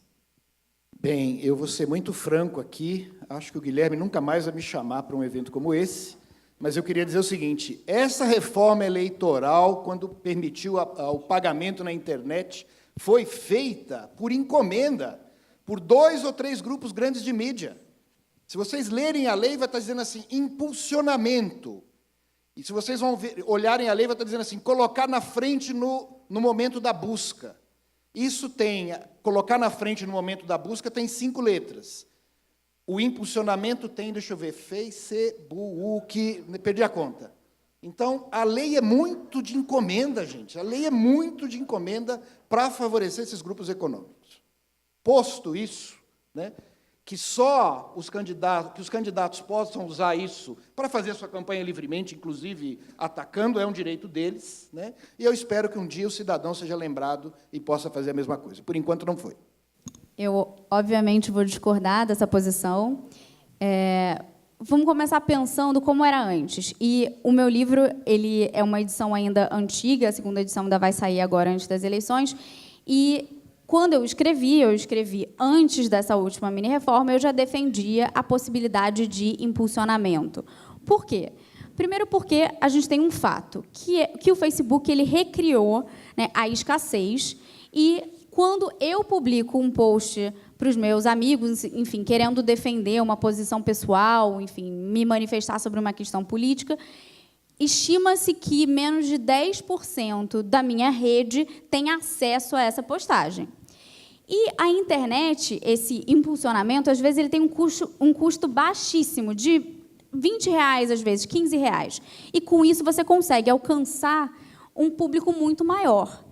[SPEAKER 3] Bem, eu vou ser muito franco aqui. Acho que o Guilherme nunca mais vai me chamar para um evento como esse, mas eu queria dizer o seguinte: essa reforma eleitoral, quando permitiu o pagamento na internet, foi feita por encomenda, por 2 ou 3 grupos grandes de mídia. Se vocês lerem a lei, vai estar dizendo assim, impulsionamento. E se vocês olharem a lei, vai estar dizendo assim, colocar na frente no momento da busca. Isso tem, colocar na frente no momento da busca, tem 5 letras. O impulsionamento tem, deixa eu ver, Facebook, perdi a conta. Então, a lei é muito de encomenda, gente. A lei é muito de encomenda para favorecer esses grupos econômicos. Posto isso, né, que só os candidatos possam usar isso para fazer sua campanha livremente, inclusive atacando, é um direito deles, né? E eu espero que um dia o cidadão seja lembrado e possa fazer a mesma coisa. Por enquanto, não foi.
[SPEAKER 4] Eu, obviamente, vou discordar dessa posição. Vamos começar pensando como era antes. E o meu livro, ele é uma edição ainda antiga, a segunda edição ainda vai sair agora antes das eleições, e quando eu escrevi antes dessa última mini-reforma, eu já defendia a possibilidade de impulsionamento. Por quê? Primeiro porque a gente tem um fato, que o Facebook ele recriou, né, a escassez, e quando eu publico um post para os meus amigos, enfim, querendo defender uma posição pessoal, enfim, me manifestar sobre uma questão política, estima-se que menos de 10% da minha rede tem acesso a essa postagem. E a internet, esse impulsionamento, às vezes, ele tem um custo baixíssimo, de R$20, às vezes, R$15. E, com isso, você consegue alcançar um público muito maior.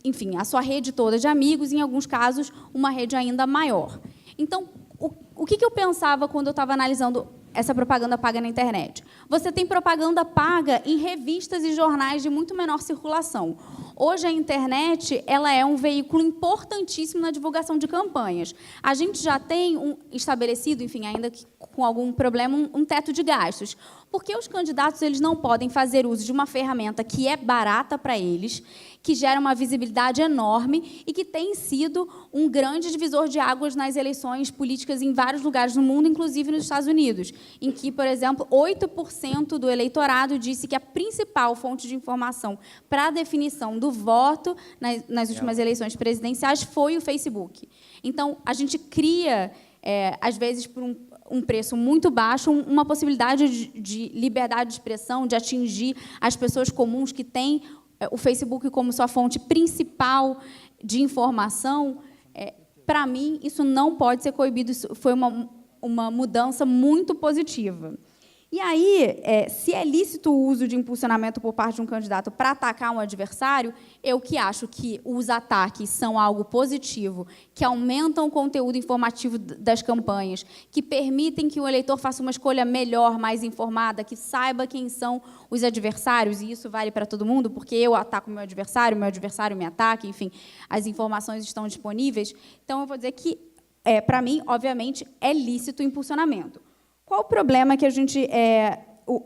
[SPEAKER 4] Enfim, a sua rede toda de amigos, em alguns casos, uma rede ainda maior. Então, o que eu pensava quando eu estava analisando essa propaganda paga na internet? Você tem propaganda paga em revistas e jornais de muito menor circulação. Hoje, a internet ela é um veículo importantíssimo na divulgação de campanhas. A gente já tem estabelecido, enfim, ainda que com algum problema, um teto de gastos. Porque os candidatos eles não podem fazer uso de uma ferramenta que é barata para eles, que gera uma visibilidade enorme e que tem sido um grande divisor de águas nas eleições políticas em vários lugares do mundo, inclusive nos Estados Unidos, em que, por exemplo, 8% do eleitorado disse que a principal fonte de informação para a definição do voto nas últimas eleições presidenciais foi o Facebook. Então, a gente cria, às vezes, por um preço muito baixo, uma possibilidade de liberdade de expressão, de atingir as pessoas comuns que têm o Facebook como sua fonte principal de informação. Para mim, isso não pode ser coibido. Isso foi uma mudança muito positiva. E aí, se é lícito o uso de impulsionamento por parte de um candidato para atacar um adversário, eu que acho que os ataques são algo positivo, que aumentam o conteúdo informativo das campanhas, que permitem que o eleitor faça uma escolha melhor, mais informada, que saiba quem são os adversários, e isso vale para todo mundo, porque eu ataco o meu adversário me ataca, enfim, as informações estão disponíveis. Então, eu vou dizer que, para mim, obviamente, é lícito o impulsionamento. Qual o problema que a gente...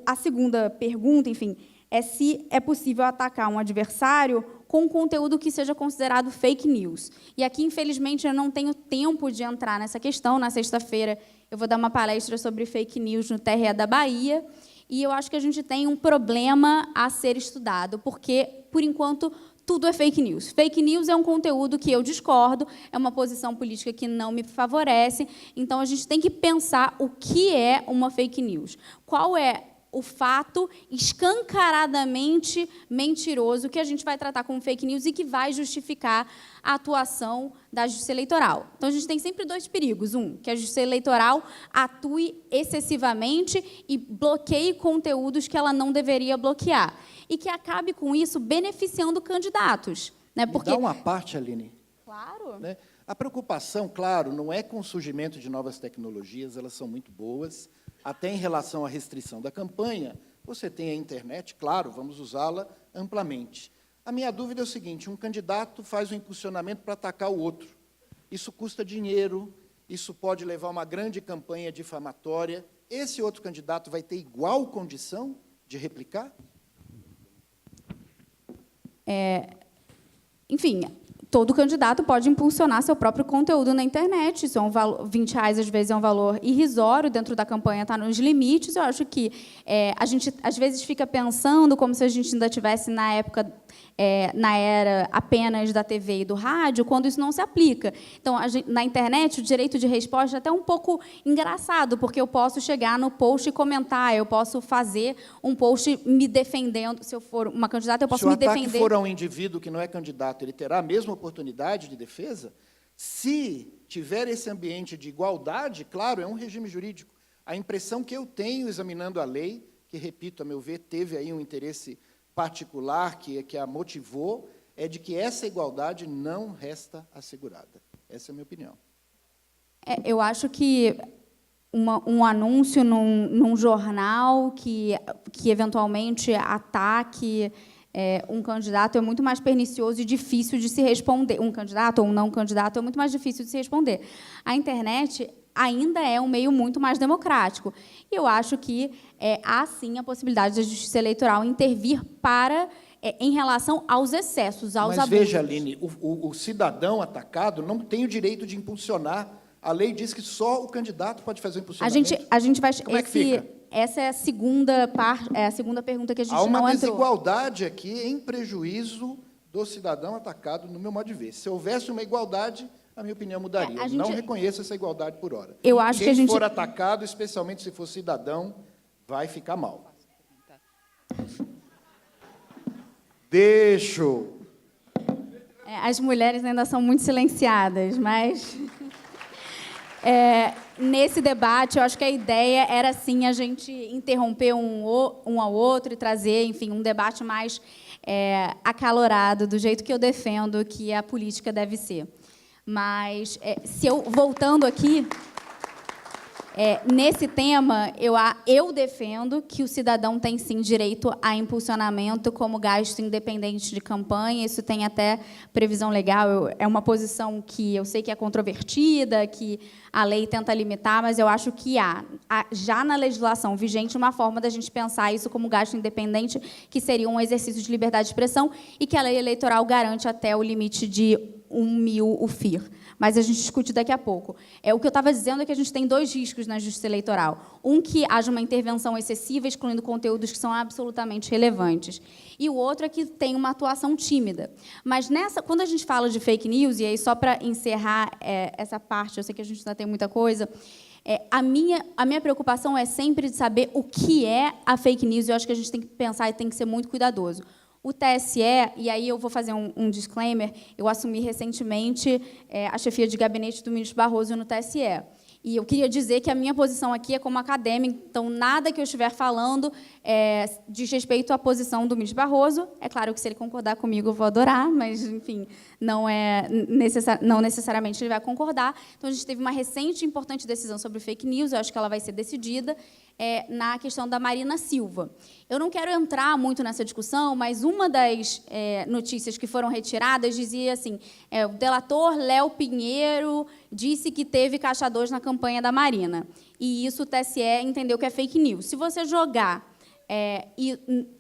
[SPEAKER 4] a segunda pergunta, enfim, é se é possível atacar um adversário com conteúdo que seja considerado fake news. E aqui, infelizmente, eu não tenho tempo de entrar nessa questão. Na sexta-feira, eu vou dar uma palestra sobre fake news no TRE da Bahia, e eu acho que a gente tem um problema a ser estudado, porque, por enquanto, tudo é fake news. Fake news é um conteúdo que eu discordo, é uma posição política que não me favorece, então a gente tem que pensar o que é uma fake news. Qual é o fato escancaradamente mentiroso que a gente vai tratar como fake news e que vai justificar a atuação da Justiça Eleitoral. Então, a gente tem sempre 2 perigos. Um, que a Justiça Eleitoral atue excessivamente e bloqueie conteúdos que ela não deveria bloquear. E que acabe, com isso, beneficiando candidatos. Né?
[SPEAKER 3] Porque... Dá uma parte, Aline.
[SPEAKER 4] Claro.
[SPEAKER 3] Né? A preocupação, claro, não é com o surgimento de novas tecnologias, elas são muito boas, Até em relação à restrição da campanha, você tem a internet, claro, vamos usá-la amplamente. A minha dúvida é o seguinte, um candidato faz um impulsionamento para atacar o outro. Isso custa dinheiro, isso pode levar a uma grande campanha difamatória. Esse outro candidato vai ter igual condição de replicar?
[SPEAKER 4] Enfim, todo candidato pode impulsionar seu próprio conteúdo na internet. Isso é um valor, R$20, às vezes, é um valor irrisório, dentro da campanha está nos limites. Eu acho que a gente, às vezes, fica pensando como se a gente ainda estivesse na época, na era apenas da TV e do rádio, quando isso não se aplica. Então, na internet, o direito de resposta é até um pouco engraçado, porque eu posso chegar no post e comentar, eu posso fazer um post me defendendo. Se eu for uma candidata, eu posso me defender.
[SPEAKER 3] Se o ataque for a um indivíduo que não é candidato, ele terá a mesma oportunidade de defesa? Se tiver esse ambiente de igualdade, claro, é um regime jurídico. A impressão que eu tenho, examinando a lei, que, repito, a meu ver, teve aí um interesse particular que a motivou, é de que essa igualdade não resta assegurada. Essa é a minha opinião.
[SPEAKER 4] Eu acho que um anúncio num jornal que eventualmente ataque um candidato é muito mais pernicioso e difícil de se responder. Um candidato ou um não candidato é muito mais difícil de se responder. A internet ainda é um meio muito mais democrático. E eu acho que há, sim, a possibilidade da Justiça Eleitoral intervir em relação aos excessos, aos abusos.
[SPEAKER 3] Mas veja, Aline, o cidadão atacado não tem o direito de impulsionar. A lei diz que só o candidato pode fazer o impulsionamento.
[SPEAKER 4] A gente vai...
[SPEAKER 3] Como é que fica?
[SPEAKER 4] Essa é a segunda pergunta que a gente não entrou.
[SPEAKER 3] Há uma desigualdade aqui em prejuízo do cidadão atacado, no meu modo de ver. Se houvesse uma igualdade, a minha opinião mudaria. Eu não reconheço essa igualdade por hora.
[SPEAKER 4] Eu acho que a gente...
[SPEAKER 3] Quem for atacado, especialmente se for cidadão, vai ficar mal. Deixo.
[SPEAKER 4] As mulheres ainda são muito silenciadas, mas... nesse debate, eu acho que a ideia era, sim, a gente interromper um ao outro e trazer, enfim, um debate mais acalorado, do jeito que eu defendo que a política deve ser. Mas, voltando aqui, nesse tema, eu defendo que o cidadão tem, sim, direito a impulsionamento como gasto independente de campanha. Isso tem até previsão legal. É uma posição que eu sei que é controvertida, que a lei tenta limitar, mas eu acho que há já na legislação vigente uma forma da gente pensar isso como gasto independente, que seria um exercício de liberdade de expressão, e que a lei eleitoral garante até o limite de 1.000 UFIR. Mas a gente discute daqui a pouco. O que eu estava dizendo é que a gente tem dois riscos na justiça eleitoral. Um, que haja uma intervenção excessiva, excluindo conteúdos que são absolutamente relevantes. E o outro é que tem uma atuação tímida. Mas quando a gente fala de fake news, e aí só para encerrar essa parte, eu sei que a gente ainda tem muita coisa, a minha preocupação é sempre de saber o que é a fake news, e eu acho que a gente tem que pensar e tem que ser muito cuidadoso. O TSE, e aí eu vou fazer um disclaimer, eu assumi recentemente a chefia de gabinete do ministro Barroso no TSE. E eu queria dizer que a minha posição aqui é como acadêmica, então nada que eu estiver falando diz respeito à posição do ministro Barroso. É claro que, se ele concordar comigo, eu vou adorar, mas, enfim, não necessariamente ele vai concordar. Então, a gente teve uma recente e importante decisão sobre fake news, eu acho que ela vai ser decidida na questão da Marina Silva. Eu não quero entrar muito nessa discussão, mas uma das notícias que foram retiradas dizia assim, o delator Léo Pinheiro disse que teve caixa 2 na campanha da Marina. E isso o TSE entendeu que é fake news. Se você jogar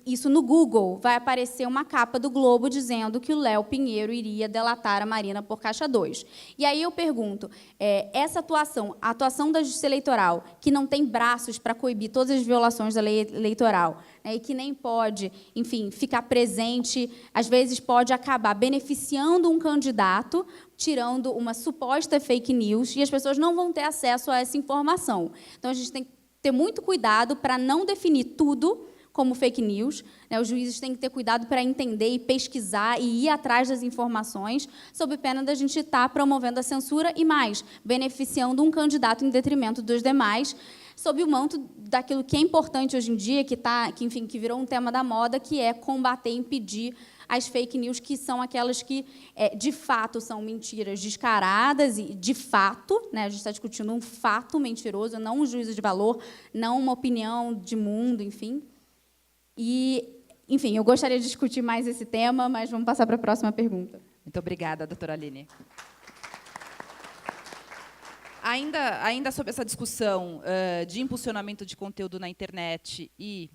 [SPEAKER 4] isso no Google, vai aparecer uma capa do Globo dizendo que o Léo Pinheiro iria delatar a Marina por caixa 2. E aí eu pergunto, essa atuação, a atuação da Justiça Eleitoral, que não tem braços para coibir todas as violações da lei eleitoral, e que nem pode, enfim, ficar presente, às vezes pode acabar beneficiando um candidato, tirando uma suposta fake news, e as pessoas não vão ter acesso a essa informação. Então, a gente tem que ter muito cuidado para não definir tudo como fake news. Os juízes têm que ter cuidado para entender e pesquisar e ir atrás das informações, sob pena da gente estar promovendo a censura e, mais, beneficiando um candidato em detrimento dos demais, sob o manto daquilo que é importante hoje em dia, que virou um tema da moda, que é combater e impedir as fake news, que são aquelas que, de fato, são mentiras descaradas e, de fato, né, a gente está discutindo um fato mentiroso, não um juízo de valor, não uma opinião de mundo, enfim. E, enfim, eu gostaria de discutir mais esse tema, mas vamos passar para a próxima pergunta.
[SPEAKER 2] Muito obrigada, doutora Aline. Ainda sobre essa discussão de impulsionamento de conteúdo na internet e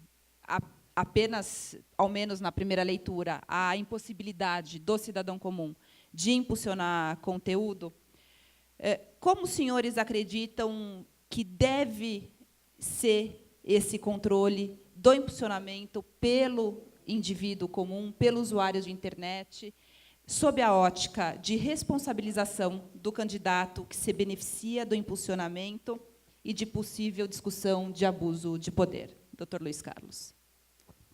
[SPEAKER 2] apenas, ao menos na primeira leitura, a impossibilidade do cidadão comum de impulsionar conteúdo, como os senhores acreditam que deve ser esse controle do impulsionamento pelo indivíduo comum, pelo usuário de internet, sob a ótica de responsabilização do candidato que se beneficia do impulsionamento e de possível discussão de abuso de poder? Dr. Luiz Carlos.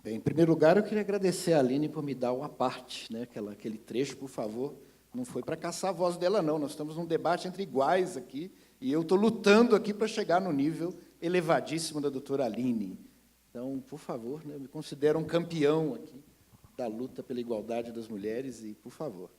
[SPEAKER 3] Bem, em primeiro lugar, eu queria agradecer a Aline por me dar uma parte, né, aquele trecho, por favor. Não foi para caçar a voz dela, não. Nós estamos num debate entre iguais aqui, e eu estou lutando aqui para chegar no nível elevadíssimo da doutora Aline. Então, por favor, né, eu me considero um campeão aqui da luta pela igualdade das mulheres, e, por favor.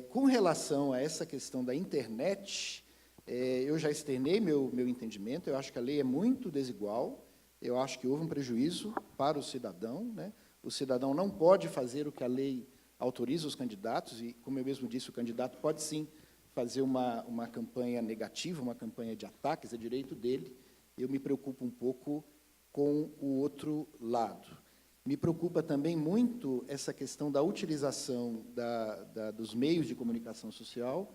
[SPEAKER 3] Com relação a essa questão da internet, eu já externei meu entendimento, eu acho que a lei é muito desigual, eu acho que houve um prejuízo para o cidadão, né? O cidadão não pode fazer o que a lei autoriza os candidatos, e, como eu mesmo disse, o candidato pode, sim, fazer uma campanha negativa, uma campanha de ataques, é direito dele. Eu me preocupo um pouco com o outro lado. Me preocupa também muito essa questão da utilização dos meios de comunicação social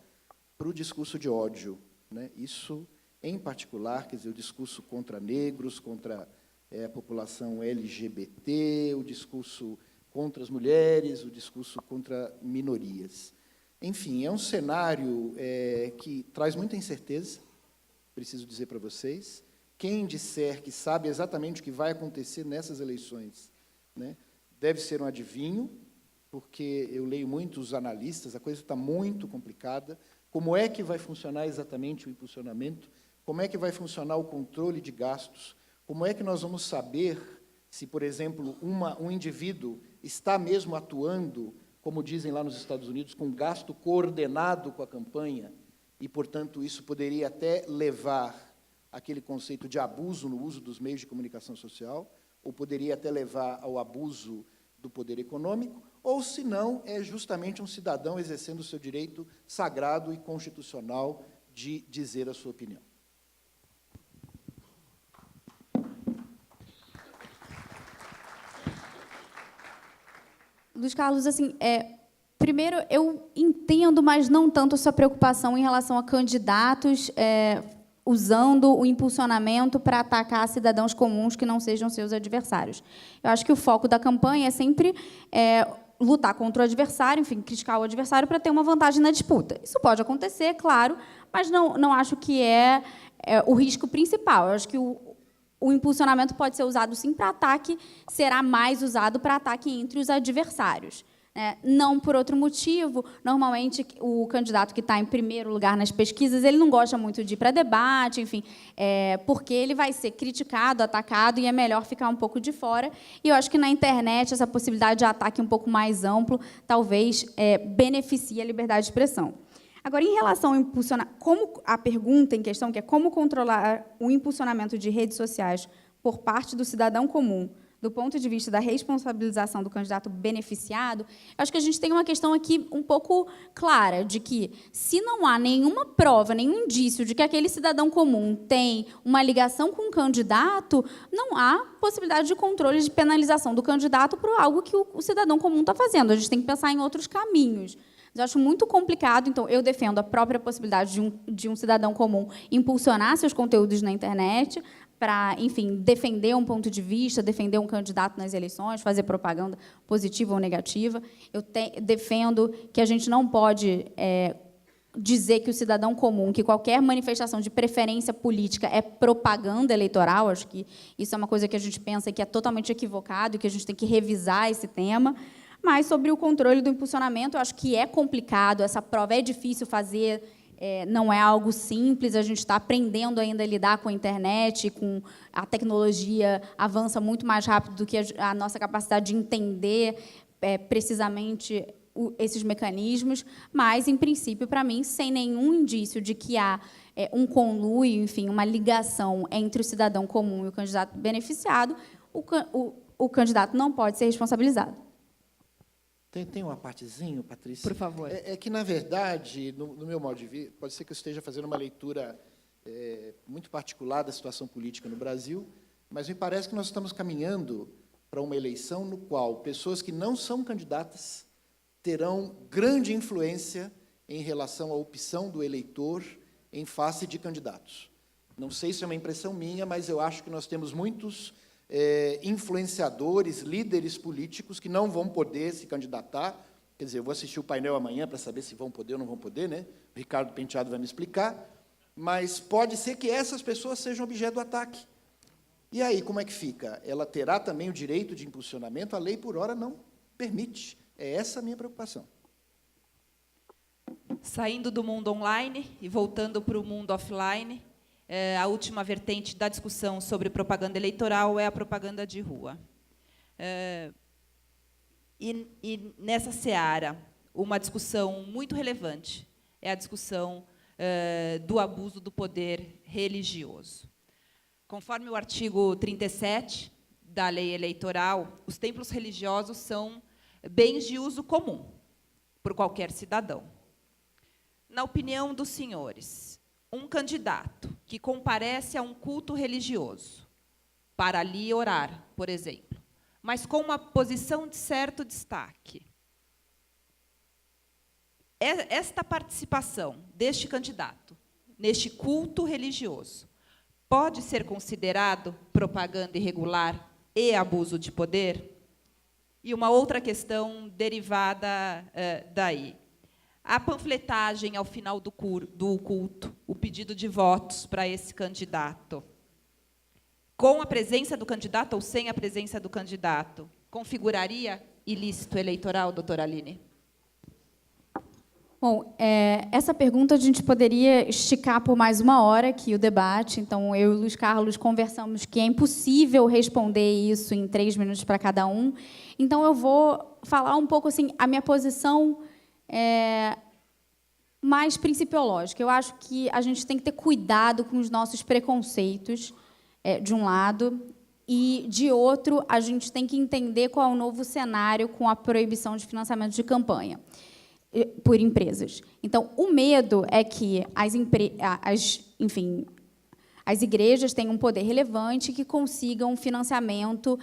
[SPEAKER 3] para o discurso de ódio, né? Isso, em particular, quer dizer, o discurso contra negros, contra a população LGBT, o discurso contra as mulheres, o discurso contra minorias. Enfim, é um cenário que traz muita incerteza, preciso dizer para vocês. Quem disser que sabe exatamente o que vai acontecer nessas eleições, né, deve ser um adivinho, porque eu leio muitos analistas, a coisa está muito complicada. Como é que vai funcionar exatamente o impulsionamento? Como é que vai funcionar o controle de gastos? Como é que nós vamos saber se, por exemplo, um indivíduo está mesmo atuando, como dizem lá nos Estados Unidos, com gasto coordenado com a campanha, e, portanto, isso poderia até levar àquele conceito de abuso no uso dos meios de comunicação social, ou poderia até levar ao abuso do poder econômico, ou, se não, é justamente um cidadão exercendo o seu direito sagrado e constitucional de dizer a sua opinião.
[SPEAKER 4] Luiz Carlos, assim, primeiro, eu entendo, mas não tanto a sua preocupação em relação a candidatos usando o impulsionamento para atacar cidadãos comuns que não sejam seus adversários. Eu acho que o foco da campanha é sempre lutar contra o adversário, enfim, criticar o adversário para ter uma vantagem na disputa. Isso pode acontecer, claro, mas não acho que é o risco principal. Eu acho que o impulsionamento pode ser usado, sim, para ataque, será mais usado para ataque entre os adversários. Não por outro motivo. Normalmente, o candidato que está em primeiro lugar nas pesquisas, ele não gosta muito de ir para debate, enfim, porque ele vai ser criticado, atacado, e é melhor ficar um pouco de fora. E eu acho que, na internet, essa possibilidade de ataque um pouco mais amplo talvez beneficie a liberdade de expressão. Agora, em relação ao como a pergunta em questão, que é como controlar o impulsionamento de redes sociais por parte do cidadão comum, do ponto de vista da responsabilização do candidato beneficiado, acho que a gente tem uma questão aqui um pouco clara, de que, se não há nenhuma prova, nenhum indício de que aquele cidadão comum tem uma ligação com o candidato, não há possibilidade de controle de penalização do candidato por algo que o cidadão comum está fazendo. A gente tem que pensar em outros caminhos. Eu acho muito complicado, então, eu defendo a própria possibilidade de um cidadão comum impulsionar seus conteúdos na internet para, enfim, defender um ponto de vista, defender um candidato nas eleições, fazer propaganda positiva ou negativa. Eu defendo que a gente não pode dizer que o cidadão comum, que qualquer manifestação de preferência política é propaganda eleitoral. Acho que isso é uma coisa que a gente pensa que é totalmente equivocado e que a gente tem que revisar esse tema. Mas, sobre o controle do impulsionamento, eu acho que é complicado, essa prova é difícil fazer, não é algo simples, a gente está aprendendo ainda a lidar com a internet, com a tecnologia avança muito mais rápido do que a nossa capacidade de entender precisamente esses mecanismos, mas, em princípio, para mim, sem nenhum indício de que há um conluio, enfim, uma ligação entre o cidadão comum e o candidato beneficiado, o candidato não pode ser responsabilizado.
[SPEAKER 3] Tem uma partezinha, Patrícia?
[SPEAKER 2] Por favor.
[SPEAKER 3] É que, na verdade, no meu modo de ver, pode ser que eu esteja fazendo uma leitura muito particular da situação política no Brasil, mas me parece que nós estamos caminhando para uma eleição no qual pessoas que não são candidatas terão grande influência em relação à opção do eleitor em face de candidatos. Não sei se é uma impressão minha, mas eu acho que nós temos muitos influenciadores, líderes políticos que não vão poder se candidatar. Quer dizer, eu vou assistir o painel amanhã para saber se vão poder ou não vão poder, né? O Ricardo Penteado vai me explicar, mas pode ser que essas pessoas sejam objeto do ataque. E aí, como é que fica? Ela terá também o direito de impulsionamento? A lei, por hora, não permite. É essa a minha preocupação.
[SPEAKER 2] Saindo do mundo online e voltando para o mundo offline, a última vertente da discussão sobre propaganda eleitoral é a propaganda de rua. E nessa seara, uma discussão muito relevante é a discussão do abuso do poder religioso. Conforme o artigo 37 da lei eleitoral, os templos religiosos são bens de uso comum por qualquer cidadão. Na opinião dos senhores, um candidato que comparece a um culto religioso para ali orar, por exemplo, mas com uma posição de certo destaque, esta participação deste candidato neste culto religioso pode ser considerado propaganda irregular e abuso de poder? E uma outra questão derivada daí. A panfletagem ao final do culto, o pedido de votos para esse candidato, com a presença do candidato ou sem a presença do candidato, configuraria ilícito eleitoral, doutora Aline?
[SPEAKER 4] Bom, essa pergunta a gente poderia esticar por mais uma hora aqui o debate. Então, eu e o Luiz Carlos conversamos que é impossível responder isso em 3 minutos para cada um. Então, eu vou falar um pouco assim, a minha posição mais principiológica. Eu acho que a gente tem que ter cuidado com os nossos preconceitos, de um lado, e, de outro, a gente tem que entender qual é o novo cenário com a proibição de financiamento de campanha por empresas. Então, o medo é que as igrejas tenham um poder relevante que consigam financiamento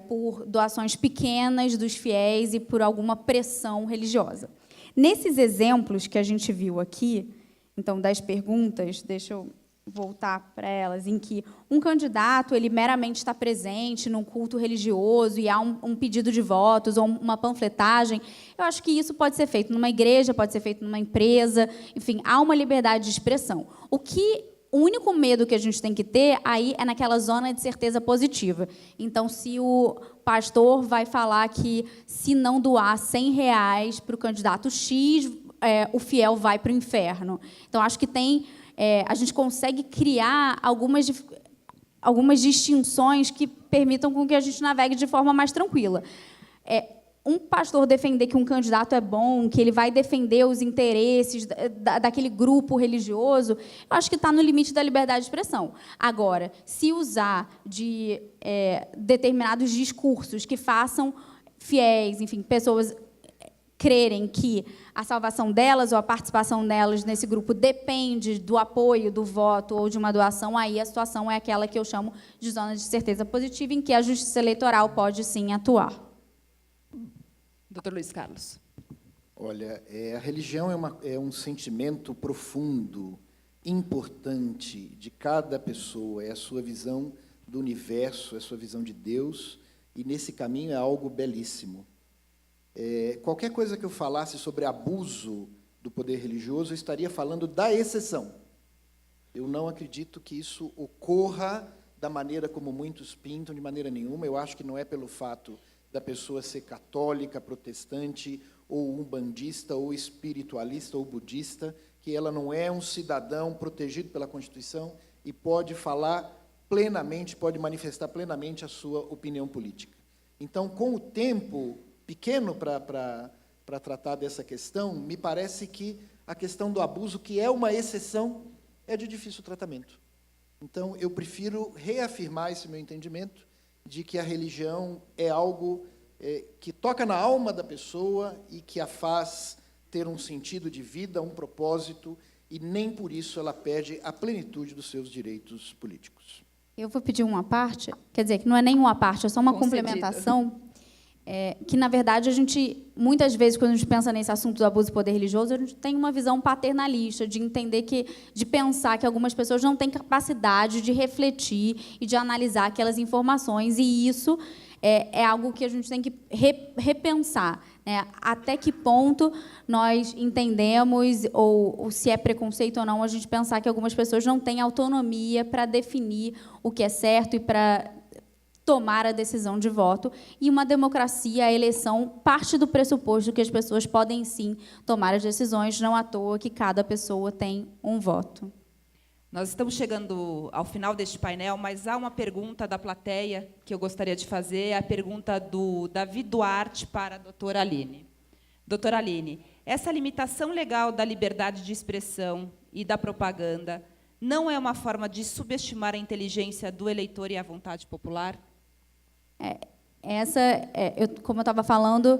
[SPEAKER 4] por doações pequenas dos fiéis e por alguma pressão religiosa. Nesses exemplos que a gente viu aqui, então, das perguntas, deixa eu voltar para elas, em que um candidato ele meramente está presente num culto religioso e há um pedido de votos ou uma panfletagem, eu acho que isso pode ser feito numa igreja, pode ser feito numa empresa, enfim, há uma liberdade de expressão. O único medo que a gente tem que ter aí é naquela zona de certeza positiva. Então, se o pastor vai falar que, se não doar R$100 para o candidato X, o fiel vai para o inferno. Então, acho que a gente consegue criar algumas distinções que permitam com que a gente navegue de forma mais tranquila. Um pastor defender que um candidato é bom, que ele vai defender os interesses daquele grupo religioso, eu acho que está no limite da liberdade de expressão. Agora, se usar de determinados discursos que façam fiéis, enfim, pessoas crerem que a salvação delas ou a participação delas nesse grupo depende do apoio, do voto ou de uma doação, aí a situação é aquela que eu chamo de zona de certeza positiva, em que a justiça eleitoral pode, sim, atuar.
[SPEAKER 2] Doutor Luiz Carlos.
[SPEAKER 3] Olha, a religião é um sentimento profundo, importante de cada pessoa, é a sua visão do universo, é a sua visão de Deus, e nesse caminho é algo belíssimo. Qualquer coisa que eu falasse sobre abuso do poder religioso, eu estaria falando da exceção. Eu não acredito que isso ocorra da maneira como muitos pintam, de maneira nenhuma. Eu acho que não é pelo fato da pessoa ser católica, protestante, ou umbandista, ou espiritualista, ou budista, que ela não é um cidadão protegido pela Constituição e pode falar plenamente, pode manifestar plenamente a sua opinião política. Então, com o tempo, pequeno para tratar dessa questão, me parece que a questão do abuso, que é uma exceção, é de difícil tratamento. Então, eu prefiro reafirmar esse meu entendimento de que a religião é algo que toca na alma da pessoa e que a faz ter um sentido de vida, um propósito, e nem por isso ela perde a plenitude dos seus direitos políticos.
[SPEAKER 4] Eu vou pedir uma parte, quer dizer, que não é nem uma parte, é só uma
[SPEAKER 2] Concedido.
[SPEAKER 4] complementação, que, na verdade, a gente, muitas vezes, quando a gente pensa nesse assunto do abuso do poder religioso, a gente tem uma visão paternalista, de entender de pensar que algumas pessoas não têm capacidade de refletir e de analisar aquelas informações, e isso é algo que a gente tem que repensar, né? Até que ponto nós entendemos, ou se é preconceito ou não, a gente pensar que algumas pessoas não têm autonomia para definir o que é certo e para tomar a decisão de voto. E uma democracia, a eleição, parte do pressuposto que as pessoas podem, sim, tomar as decisões, não à toa que cada pessoa tem um voto.
[SPEAKER 2] Nós estamos chegando ao final deste painel, mas há uma pergunta da plateia que eu gostaria de fazer, a pergunta do Davi Duarte para a doutora Aline. Doutora Aline, essa limitação legal da liberdade de expressão e da propaganda não é uma forma de subestimar a inteligência do eleitor e a vontade popular?
[SPEAKER 4] Como eu estava falando,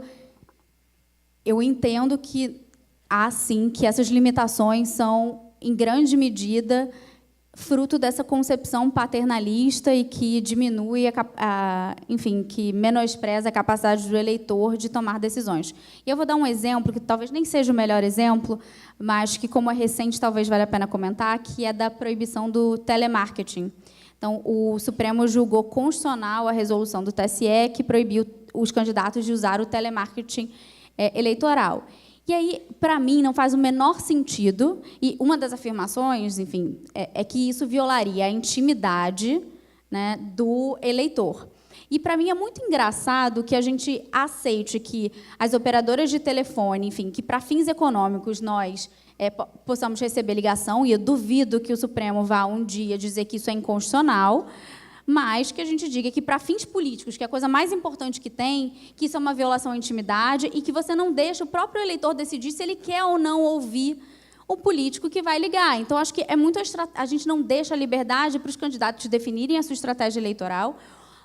[SPEAKER 4] eu entendo que há, sim, que essas limitações são, em grande medida, fruto dessa concepção paternalista e que diminui, enfim, que menospreza a capacidade do eleitor de tomar decisões. E eu vou dar um exemplo, que talvez nem seja o melhor exemplo, mas que, como é recente, talvez valha a pena comentar, que é da proibição do telemarketing. Então, o Supremo julgou constitucional a resolução do TSE que proibiu os candidatos de usar o telemarketing eleitoral. E aí, para mim, não faz o menor sentido, e uma das afirmações, enfim, é que isso violaria a intimidade, né, do eleitor. E, para mim, é muito engraçado que a gente aceite que as operadoras de telefone, enfim, que, para fins econômicos, nós possamos receber ligação, e eu duvido que o Supremo vá um dia dizer que isso é inconstitucional, mas que a gente diga que, para fins políticos, que é a coisa mais importante que tem, que isso é uma violação à intimidade e que você não deixa o próprio eleitor decidir se ele quer ou não ouvir o político que vai ligar. Então, acho que a gente não deixa a liberdade para os candidatos definirem a sua estratégia eleitoral.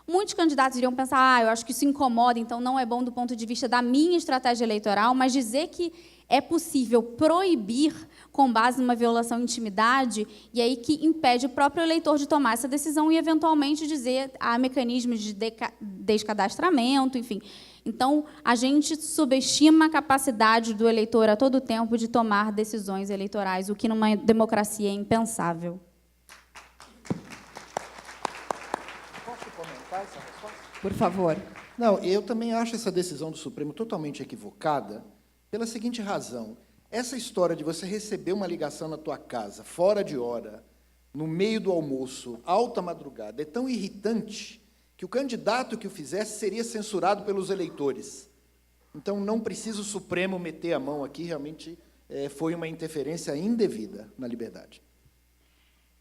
[SPEAKER 4] Muitos candidatos iriam pensar, eu acho que isso incomoda, então não é bom do ponto de vista da minha estratégia eleitoral, mas dizer que é possível proibir com base numa violação à intimidade, e aí que impede o próprio eleitor de tomar essa decisão e, eventualmente, dizer há mecanismos de descadastramento, enfim. Então, a gente subestima a capacidade do eleitor a todo tempo de tomar decisões eleitorais, o que, numa democracia, é impensável.
[SPEAKER 3] Posso comentar essa resposta?
[SPEAKER 2] Por favor.
[SPEAKER 3] Não, eu também acho essa decisão do Supremo totalmente equivocada, pela seguinte razão: essa história de você receber uma ligação na tua casa, fora de hora, no meio do almoço, alta madrugada, é tão irritante que o candidato que o fizesse seria censurado pelos eleitores. Então, não precisa o Supremo meter a mão aqui, realmente foi uma interferência indevida na liberdade.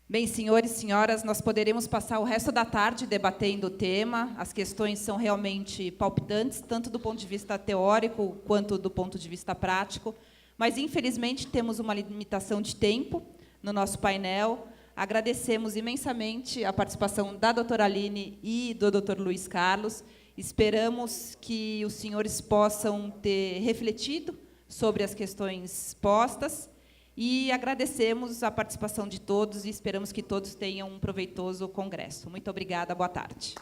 [SPEAKER 2] Bem, senhores e senhoras, nós poderemos passar o resto da tarde debatendo o tema. As questões são realmente palpitantes, tanto do ponto de vista teórico quanto do ponto de vista prático, mas, infelizmente, temos uma limitação de tempo no nosso painel. Agradecemos imensamente a participação da doutora Aline e do doutor Luiz Carlos. Esperamos que os senhores possam ter refletido sobre as questões postas e agradecemos a participação de todos e esperamos que todos tenham um proveitoso congresso. Muito obrigada, boa tarde.